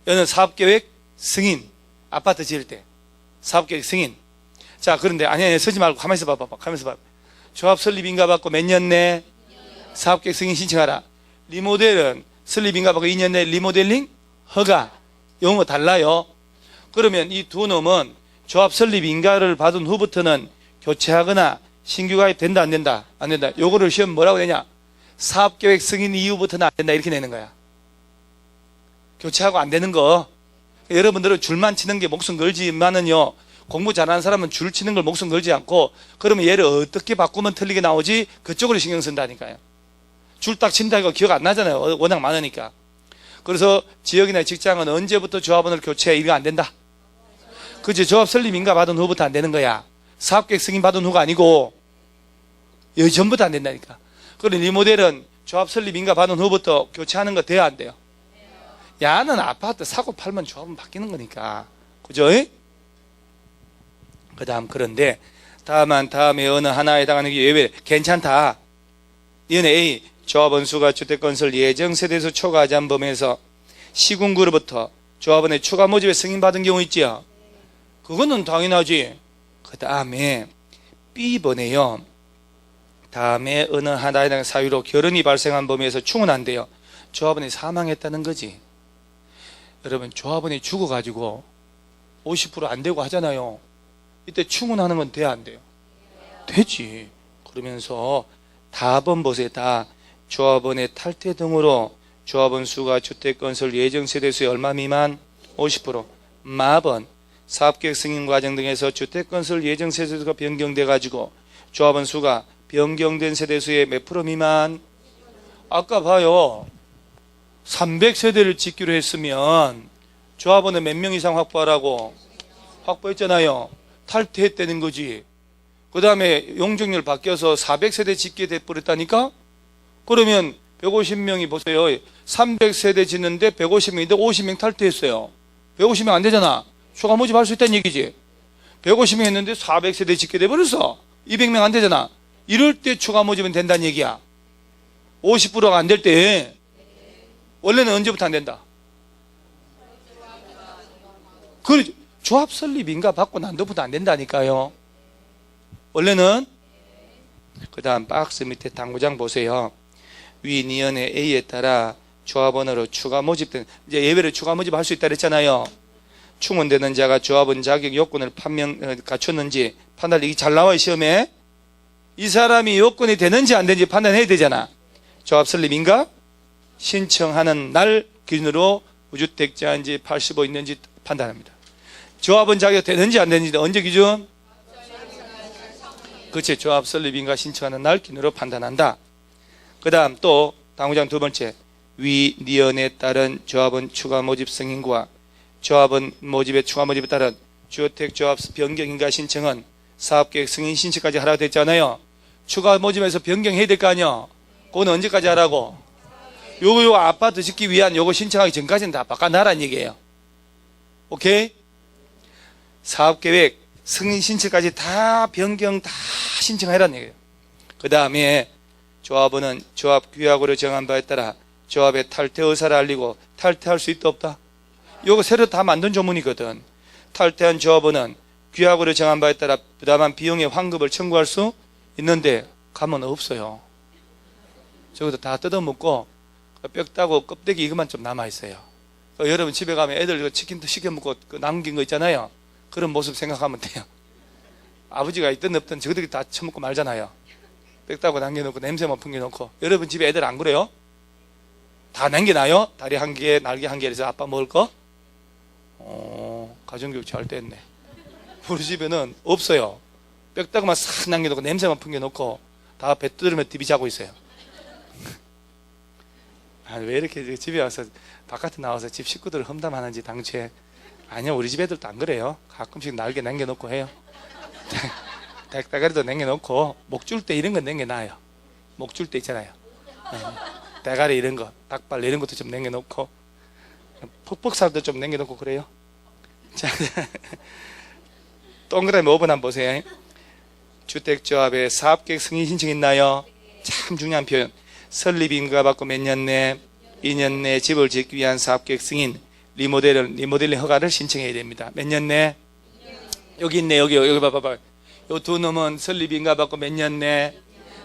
여기는 사업계획 승인, 아파트 지을 때 사업계획 승인. 자, 그런데 아니 서지 말고 가만히 있어 봐봐. 가만히 있어 봐. 조합 설립 인가 받고 몇 년 내 사업계획 승인 신청하라. 리모델은 설립 인가 받고 2년 내 리모델링 허가. 용어 달라요. 그러면 이 두 놈은 조합 설립 인가를 받은 후부터는 교체하거나 신규 가입 된다 안 된다? 안 된다. 요거를 시험 뭐라고 내냐? 사업계획 승인 이후부터는 안 된다, 이렇게 내는 거야. 교체하고 안 되는 거. 여러분들은 줄만 치는 게 목숨 걸지만은요, 공부 잘하는 사람은 줄 치는 걸 목숨 걸지 않고, 그러면 얘를 어떻게 바꾸면 틀리게 나오지? 그쪽으로 신경 쓴다니까요. 줄 딱 친다고 기억 안 나잖아요. 워낙 많으니까. 그래서 지역이나 직장은 언제부터 조합원을 교체해? 이거 안 된다. 그치? 조합 설립 인가 받은 후부터 안 되는 거야. 사업계획 승인 받은 후가 아니고 여기 전부터 안 된다니까. 그럼 리모델은 조합 설립 인가 받은 후부터 교체하는 거 돼야 안 돼요? 야는 아파트 사고 팔면 조합은 바뀌는 거니까. 그죠? 그 다음, 그런데 다음에 어느 하나에 해당하는 게 예외. 괜찮다. 이는 A, 조합원 수가 주택건설 예정 세대수 초과하지 않은 범위에서 시군구로부터 조합원의 추가 모집에 승인받은 경우 있지요. 그거는 당연하지. 그 다음에 B번에요. 다음에 어느 하나에 해당하는 사유로 결혼이 발생한 범위에서 충원한대요. 조합원이 사망했다는 거지. 여러분, 조합원이 죽어가지고 50% 안 되고 하잖아요. 이때 충원하는 건 돼야 안 돼요? 되지. 그러면서 다번 보세요. 다 조합원의 탈퇴 등으로 조합원 수가 주택건설 예정세대수의 얼마 미만? 50%. 마번 사업계획 승인 과정 등에서 주택건설 예정세대수가 변경돼 가지고 조합원 수가 변경된 세대수의 몇 프로 미만? 아까 봐요. 300세대를 짓기로 했으면 조합원은 몇 명 이상 확보하라고? 확보했잖아요. 탈퇴했다는 거지. 그 다음에 용적률 바뀌어서 400세대 짓게 돼버렸다니까? 그러면 150명이 보세요. 300세대 짓는데 150명인데 50명 탈퇴했어요. 150명 안 되잖아. 추가 모집할 수 있다는 얘기지. 150명 했는데 400세대 짓게 돼버렸어. 200명 안 되잖아. 이럴 때 추가 모집은 된다는 얘기야. 50%가 안 될 때. 원래는 언제부터 안 된다? 그 조합 설립 인가 받고 난 뒤부터 안 된다니까요. 원래는. 그 다음 박스 밑에 당구장 보세요. 위 니은의 A에 따라 조합원으로 추가 모집된, 이제 예외로 추가 모집할 수 있다 그랬잖아요. 충원되는 자가 조합원 자격 요건을 갖췄는지 판단, 이게 잘 나와요 시험에. 이 사람이 요건이 되는지 안 되는지 판단해야 되잖아. 조합 설립 인가 신청하는 날 기준으로 무주택자인지 85 있는지 판단합니다. 조합원 자격 되는지 안 되는지 언제 기준? 그치, 조합 설립 인가 신청하는 날 기준으로 판단한다. 그 다음 또 당구장 두 번째, 위 니언에 따른 조합원 추가 모집 승인과 조합원 모집의 추가 모집에 따른 주택조합 변경 인가 신청은 사업계획 승인 신청까지 하라고 됐잖아요. 추가 모집에서 변경해야 될 거 아니야. 그건 언제까지 하라고? 요거 아파트 짓기 위한 요거 신청하기 전까지는 다 바꿔놔라는 얘기예요. 오케이? 사업계획 승인 신청까지 다 변경 다 신청하라는 얘기예요. 그 다음에 조합원은 조합 규약으로 정한 바에 따라 조합의 탈퇴 의사를 알리고 탈퇴할 수 있다 없다? 요거 새로 다 만든 조문이거든. 탈퇴한 조합원은 규약으로 정한 바에 따라 부담한 비용의 환급을 청구할 수 있는데 가면 없어요. 저것도 다 뜯어먹고 뼈 따고 껍데기 이것만 좀 남아있어요. 여러분 집에 가면 애들 치킨도 시켜 먹고 남긴 거 있잖아요. 그런 모습 생각하면 돼요. 아버지가 있든 없든 저들이 다 처먹고 말잖아요. 뼈 따고 남겨놓고 냄새만 풍겨놓고. 여러분 집에 애들 안 그래요? 다 남겨놔요? 다리 한 개, 날개 한 개에서 아빠 먹을 거? 가정교육 잘 됐네. 우리 집에는 없어요. 뼈 따고만 싹 남겨놓고 냄새만 풍겨놓고 다 배 뜯으면 TV 자고 있어요. 왜 이렇게 집에 와서 바깥에 나와서 집 식구들을 험담하는지 당최. 아니요, 우리 집 애들도 안 그래요. 가끔씩 날개 남겨놓고 해요. 대가리도 남겨놓고 목 줄 때 이런 건 남겨놔요. 목 줄 때 있잖아요. 대가리 이런 거, 닭발 이런 것도 좀 남겨놓고 퍽퍽살도 좀 남겨놓고 그래요. 자, 동그라미 5번 한번 보세요. 주택조합에 사업계획 승인 신청 있나요? 참 중요한 표현. 설립 인가 받고 몇 년 내, 2년 내 집을 짓기 위한 사업계획 승인, 리모델링 허가를 신청해야 됩니다. 몇 년 내? 여기 있네. 여기 봐봐. 요 두 놈은 설립 인가 받고 몇 년 내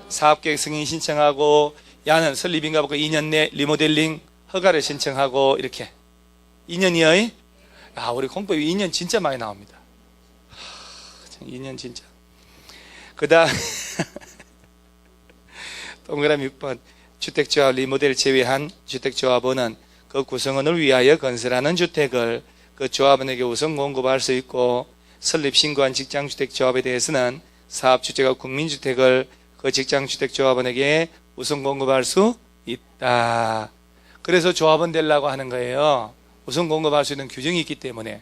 사업계획 승인 신청하고, 야는 설립 인가 받고 2년 내 리모델링 허가를 신청하고, 이렇게 2년이요? 우리 공법이 2년 진짜 많이 나옵니다. 2년 진짜. 그 다음 동그라미 6번. 주택조합 리모델 제외한 주택조합원은 그 구성원을 위하여 건설하는 주택을 그 조합원에게 우선 공급할 수 있고, 설립 신고한 직장주택조합에 대해서는 사업주택과 국민주택을 그 직장주택조합원에게 우선 공급할 수 있다. 그래서 조합원 되려고 하는 거예요. 우선 공급할 수 있는 규정이 있기 때문에.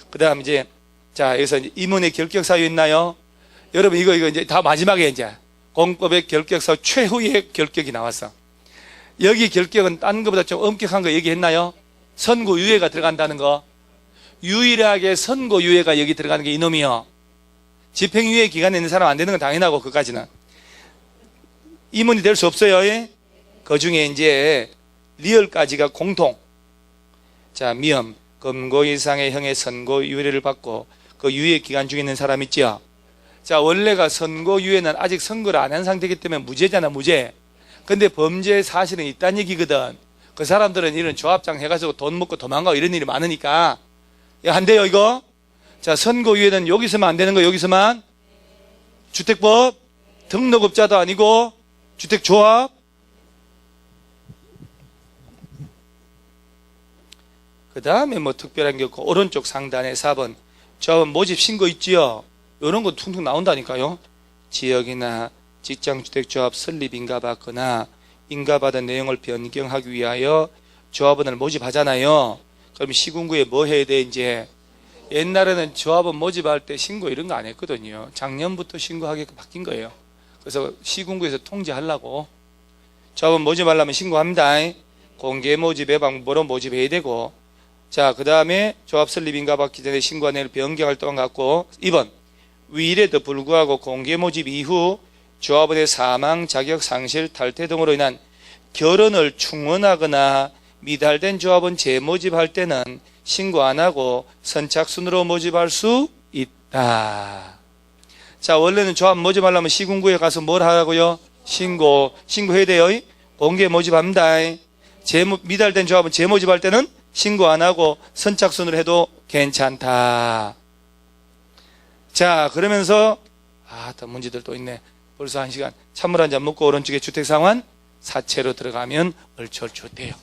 그 다음 이제, 자, 여기서 임원의 결격사유 있나요? 여러분, 이거 이제 다 마지막에 이제 공법의 결격사유 최후의 결격이 나왔어. 여기 결격은 딴 것보다 좀 엄격한 거 얘기했나요? 선고유예가 들어간다는 거. 유일하게 선고유예가 여기 들어가는 게 이놈이요. 집행유예 기간에 있는 사람 안 되는 건 당연하고, 그까지는. 임원이 될 수 없어요. 예? 그 중에 이제 리얼까지가 공통. 자, 미엄, 검거 이상의 형의 선고유예를 받고 그 유예 기간 중에 있는 사람 있죠. 자, 원래가 선고유예는 아직 선고를 안 한 상태이기 때문에 무죄잖아, 무죄. 근데 범죄 사실은 있다는 얘기거든. 그 사람들은 이런 조합장 해가지고 돈 먹고 도망가고 이런 일이 많으니까. 야, 안 돼요, 이거? 자, 선고유예는 여기서만 안 되는 거, 여기서만. 주택법, 등록업자도 아니고, 주택조합. 그 다음에 뭐 특별한 게 없고, 오른쪽 상단에 4번. 조합원 모집 신고 있지요? 이런 거 퉁퉁 나온다니까요. 지역이나 직장주택조합 설립 인가받거나 인가받은 내용을 변경하기 위하여 조합원을 모집하잖아요. 그럼 시군구에 뭐 해야 돼? 이제 옛날에는 조합원 모집할 때 신고 이런 거 안 했거든요. 작년부터 신고하게 바뀐 거예요. 그래서 시군구에서 통지하려고. 조합원 모집하려면 신고합니다. 공개 모집의 방법으로 모집해야 되고. 자, 그 다음에 조합 설립 인가받기 전에 신고한 내용을 변경할 동안 갖고. 2번. 위일에도 불구하고 공개 모집 이후 조합원의 사망, 자격 상실, 탈퇴 등으로 인한 결혼을 충원하거나 미달된 조합원 재모집할 때는 신고 안 하고 선착순으로 모집할 수 있다. 자, 원래는 조합 모집하려면 시군구에 가서 뭘 하라고요? 신고해야 돼요. 공개 모집합니다. 미달된 조합은 재모집할 때는 신고 안 하고 선착순으로 해도 괜찮다. 자, 그러면서 더 문제들 또 있네. 벌써 1시간. 찬물 한 잔 먹고 오른쪽에 주택상환 사채로 들어가면 얼추 돼요.